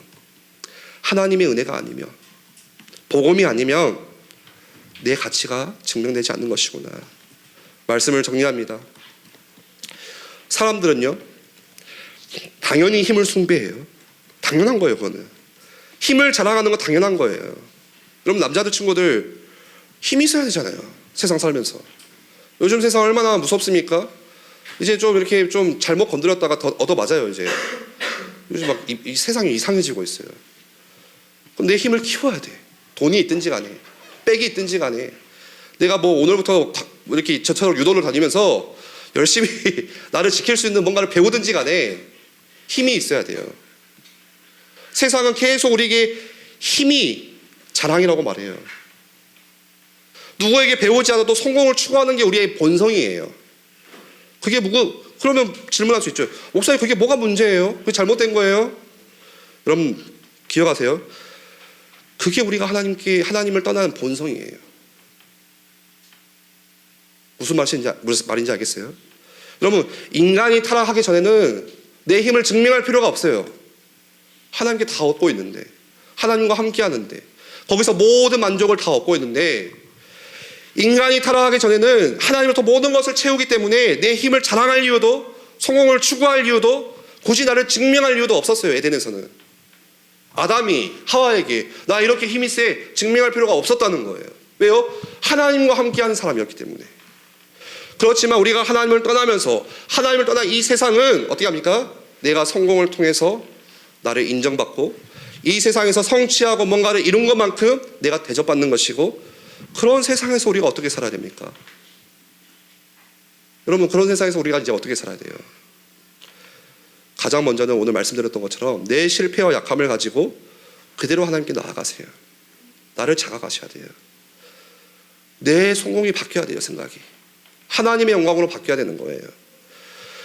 Speaker 1: 하나님의 은혜가 아니면, 복음이 아니면 내 가치가 증명되지 않는 것이구나. 말씀을 정리합니다. 사람들은요, 당연히 힘을 숭배해요. 당연한 거예요. 그거는 힘을 자랑하는 건 당연한 거예요. 여러분, 남자들 친구들 힘이 있어야 되잖아요. 세상 살면서. 요즘 세상 얼마나 무섭습니까? 이제 좀 이렇게 좀 잘못 건드렸다가 더 얻어맞아요. 이제 요즘 막 이 세상이 이상해지고 있어요. 그럼 내 힘을 키워야 돼. 돈이 있든지 간에 백이 있든지 간에 내가 뭐 오늘부터 이렇게 저처럼 유도를 다니면서 열심히 나를 지킬 수 있는 뭔가를 배우든지 간에 힘이 있어야 돼요. 세상은 계속 우리에게 힘이 자랑이라고 말해요. 누구에게 배우지 않아도 성공을 추구하는 게 우리의 본성이에요. 그게 그러면 질문할 수 있죠. 목사님, 그게 뭐가 문제예요? 그게 잘못된 거예요? 여러분, 기억하세요. 그게 우리가 하나님을 떠나는 본성이에요. 무슨 말인지 알겠어요? 여러분, 인간이 타락하기 전에는 내 힘을 증명할 필요가 없어요. 하나님께 다 얻고 있는데, 하나님과 함께 하는데, 거기서 모든 만족을 다 얻고 있는데, 인간이 타락하기 전에는 하나님으로부터 모든 것을 채우기 때문에 내 힘을 자랑할 이유도, 성공을 추구할 이유도, 굳이 나를 증명할 이유도 없었어요. 에덴에서는 아담이 하와에게 나 이렇게 힘이 세 증명할 필요가 없었다는 거예요. 왜요? 하나님과 함께하는 사람이었기 때문에. 그렇지만 우리가 하나님을 떠나면서, 하나님을 떠난 이 세상은 어떻게 합니까? 내가 성공을 통해서 나를 인정받고 이 세상에서 성취하고 뭔가를 이룬 것만큼 내가 대접받는 것이고, 그런 세상에서 우리가 어떻게 살아야 됩니까? 여러분, 그런 세상에서 우리가 이제 어떻게 살아야 돼요? 가장 먼저는 오늘 말씀드렸던 것처럼 내 실패와 약함을 가지고 그대로 하나님께 나아가세요. 나를 자각하셔야 돼요. 내 성공이 바뀌어야 돼요. 생각이 하나님의 영광으로 바뀌어야 되는 거예요.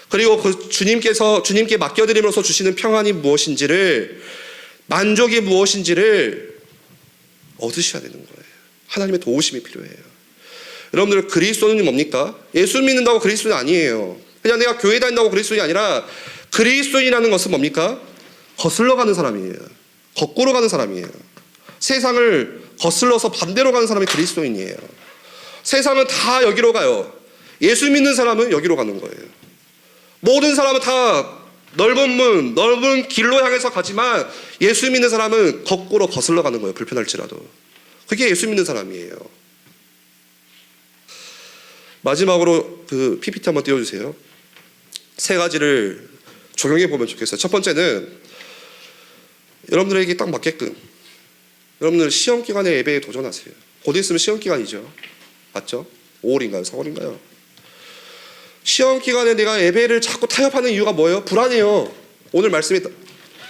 Speaker 1: 그리고 그 주님께 맡겨드림으로써 주시는 평안이 무엇인지를, 만족이 무엇인지를 얻으셔야 되는 거예요. 하나님의 도우심이 필요해요. 여러분들, 그리스도는 뭡니까? 예수 믿는다고 그리스도는 아니에요. 그냥 내가 교회 다닌다고 그리스도인이 아니라, 그리스도인이라는 것은 뭡니까? 거슬러 가는 사람이에요. 거꾸로 가는 사람이에요. 세상을 거슬러서 반대로 가는 사람이 그리스도인이에요. 세상은 다 여기로 가요. 예수 믿는 사람은 여기로 가는 거예요. 모든 사람은 다 넓은 문, 넓은 길로 향해서 가지만 예수 믿는 사람은 거꾸로 거슬러 가는 거예요. 불편할지라도. 그게 예수 믿는 사람이에요. 마지막으로 그 PPT 한번 띄워주세요. 세 가지를 적용해 보면 좋겠어요. 첫 번째는 여러분들에게 딱 맞게끔, 여러분들 시험 기간에 예배에 도전하세요. 곧 있으면 시험 기간이죠. 맞죠? 5월인가요? 4월인가요? 시험 기간에 내가 예배를 자꾸 타협하는 이유가 뭐예요? 불안해요. 오늘 말씀에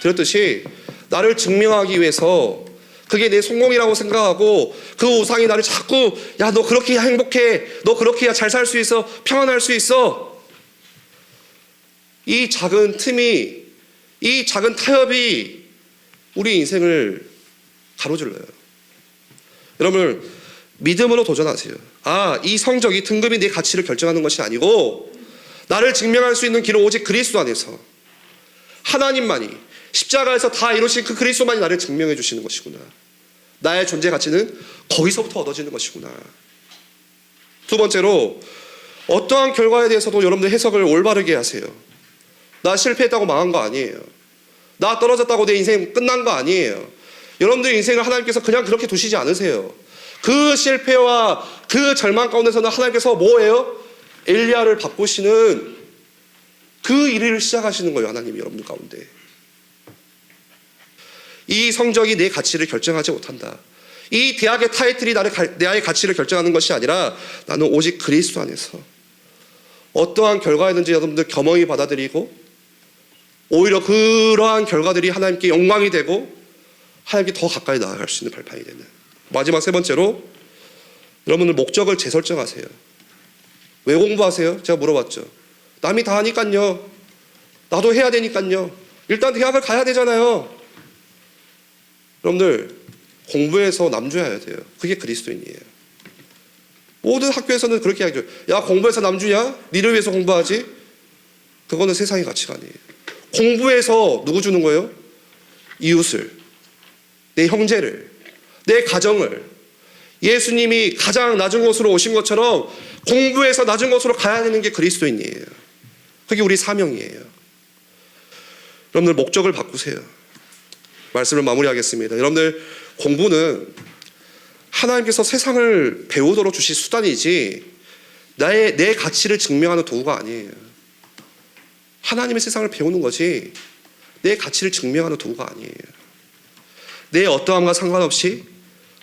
Speaker 1: 드렸듯이 나를 증명하기 위해서, 그게 내 성공이라고 생각하고 그 우상이 나를 자꾸, 야, 너 그렇게 해야 행복해, 너 그렇게 해야 잘 살 수 있어, 평안할 수 있어. 이 작은 틈이, 이 작은 타협이 우리 인생을 가로질러요. 여러분, 믿음으로 도전하세요. 이 성적이, 등급이 내 가치를 결정하는 것이 아니고, 나를 증명할 수 있는 길은 오직 그리스도 안에서 하나님만이, 십자가에서 다 이루신 그 그리스도만이 나를 증명해 주시는 것이구나. 나의 존재 가치는 거기서부터 얻어지는 것이구나. 두 번째로, 어떠한 결과에 대해서도 여러분들 해석을 올바르게 하세요. 나 실패했다고 망한 거 아니에요. 나 떨어졌다고 내 인생 끝난 거 아니에요. 여러분들 인생을 하나님께서 그냥 그렇게 두시지 않으세요. 그 실패와 그 절망 가운데서는 하나님께서 뭐예요? 엘리야를 바꾸시는 그 일을 시작하시는 거예요. 하나님이 여러분들 가운데. 이 성적이 내 가치를 결정하지 못한다. 이 대학의 타이틀이 나의 가치를 결정하는 것이 아니라, 나는 오직 그리스도 안에서 어떠한 결과이든지 여러분들 겸허히 받아들이고, 오히려 그러한 결과들이 하나님께 영광이 되고 하나님께 더 가까이 나아갈 수 있는 발판이 되는. 마지막 세 번째로, 여러분들 목적을 재설정하세요. 왜 공부하세요? 제가 물어봤죠. 남이 다 하니까요. 나도 해야 되니까요. 일단 대학을 가야 되잖아요. 여러분들, 공부해서 남주해야 돼요. 그게 그리스도인이에요. 모든 학교에서는 그렇게 하죠. 야, 공부해서 남주냐? 니를 위해서 공부하지? 그거는 세상의 가치관이에요. 공부해서 누구 주는 거예요? 이웃을, 내 형제를, 내 가정을. 예수님이 가장 낮은 곳으로 오신 것처럼 공부해서 낮은 곳으로 가야 되는 게 그리스도인이에요. 그게 우리 사명이에요. 여러분들, 목적을 바꾸세요. 말씀을 마무리하겠습니다. 여러분들, 공부는 하나님께서 세상을 배우도록 주신 수단이지 내 가치를 증명하는 도구가 아니에요. 하나님의 세상을 배우는 거지 내 가치를 증명하는 도구가 아니에요. 내 어떠함과 상관없이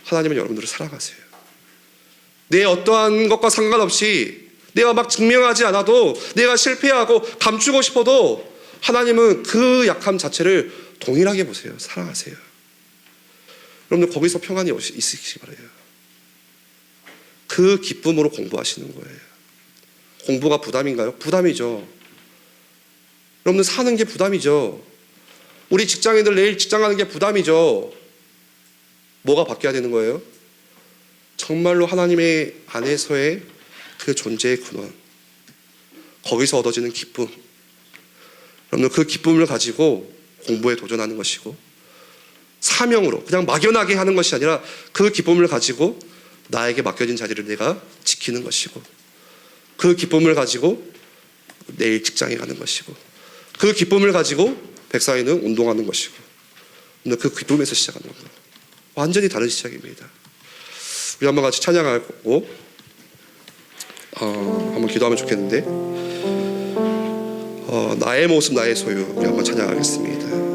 Speaker 1: 하나님은 여러분들을 사랑하세요. 내 어떠한 것과 상관없이 내가 막 증명하지 않아도, 내가 실패하고 감추고 싶어도 하나님은 그 약함 자체를 동일하게 보세요. 사랑하세요. 여러분들, 거기서 평안이 있으시기 바라요. 그 기쁨으로 공부하시는 거예요. 공부가 부담인가요? 부담이죠. 여러분들, 사는 게 부담이죠. 우리 직장인들 내일 직장 가는 게 부담이죠. 뭐가 바뀌어야 되는 거예요? 정말로 하나님의 안에서의 그 존재의 근원, 거기서 얻어지는 기쁨. 여러분들, 그 기쁨을 가지고 공부에 도전하는 것이고, 사명으로 그냥 막연하게 하는 것이 아니라 그 기쁨을 가지고 나에게 맡겨진 자리를 내가 지키는 것이고, 그 기쁨을 가지고 내일 직장에 가는 것이고, 그 기쁨을 가지고 백사이는 운동하는 것이고, 그 기쁨에서 시작하는 거예요. 완전히 다른 시작입니다. 우리 한번 같이 찬양하고 한번 기도하면 좋겠는데, 나의 모습 나의 소유, 우리 한번 찬양하겠습니다.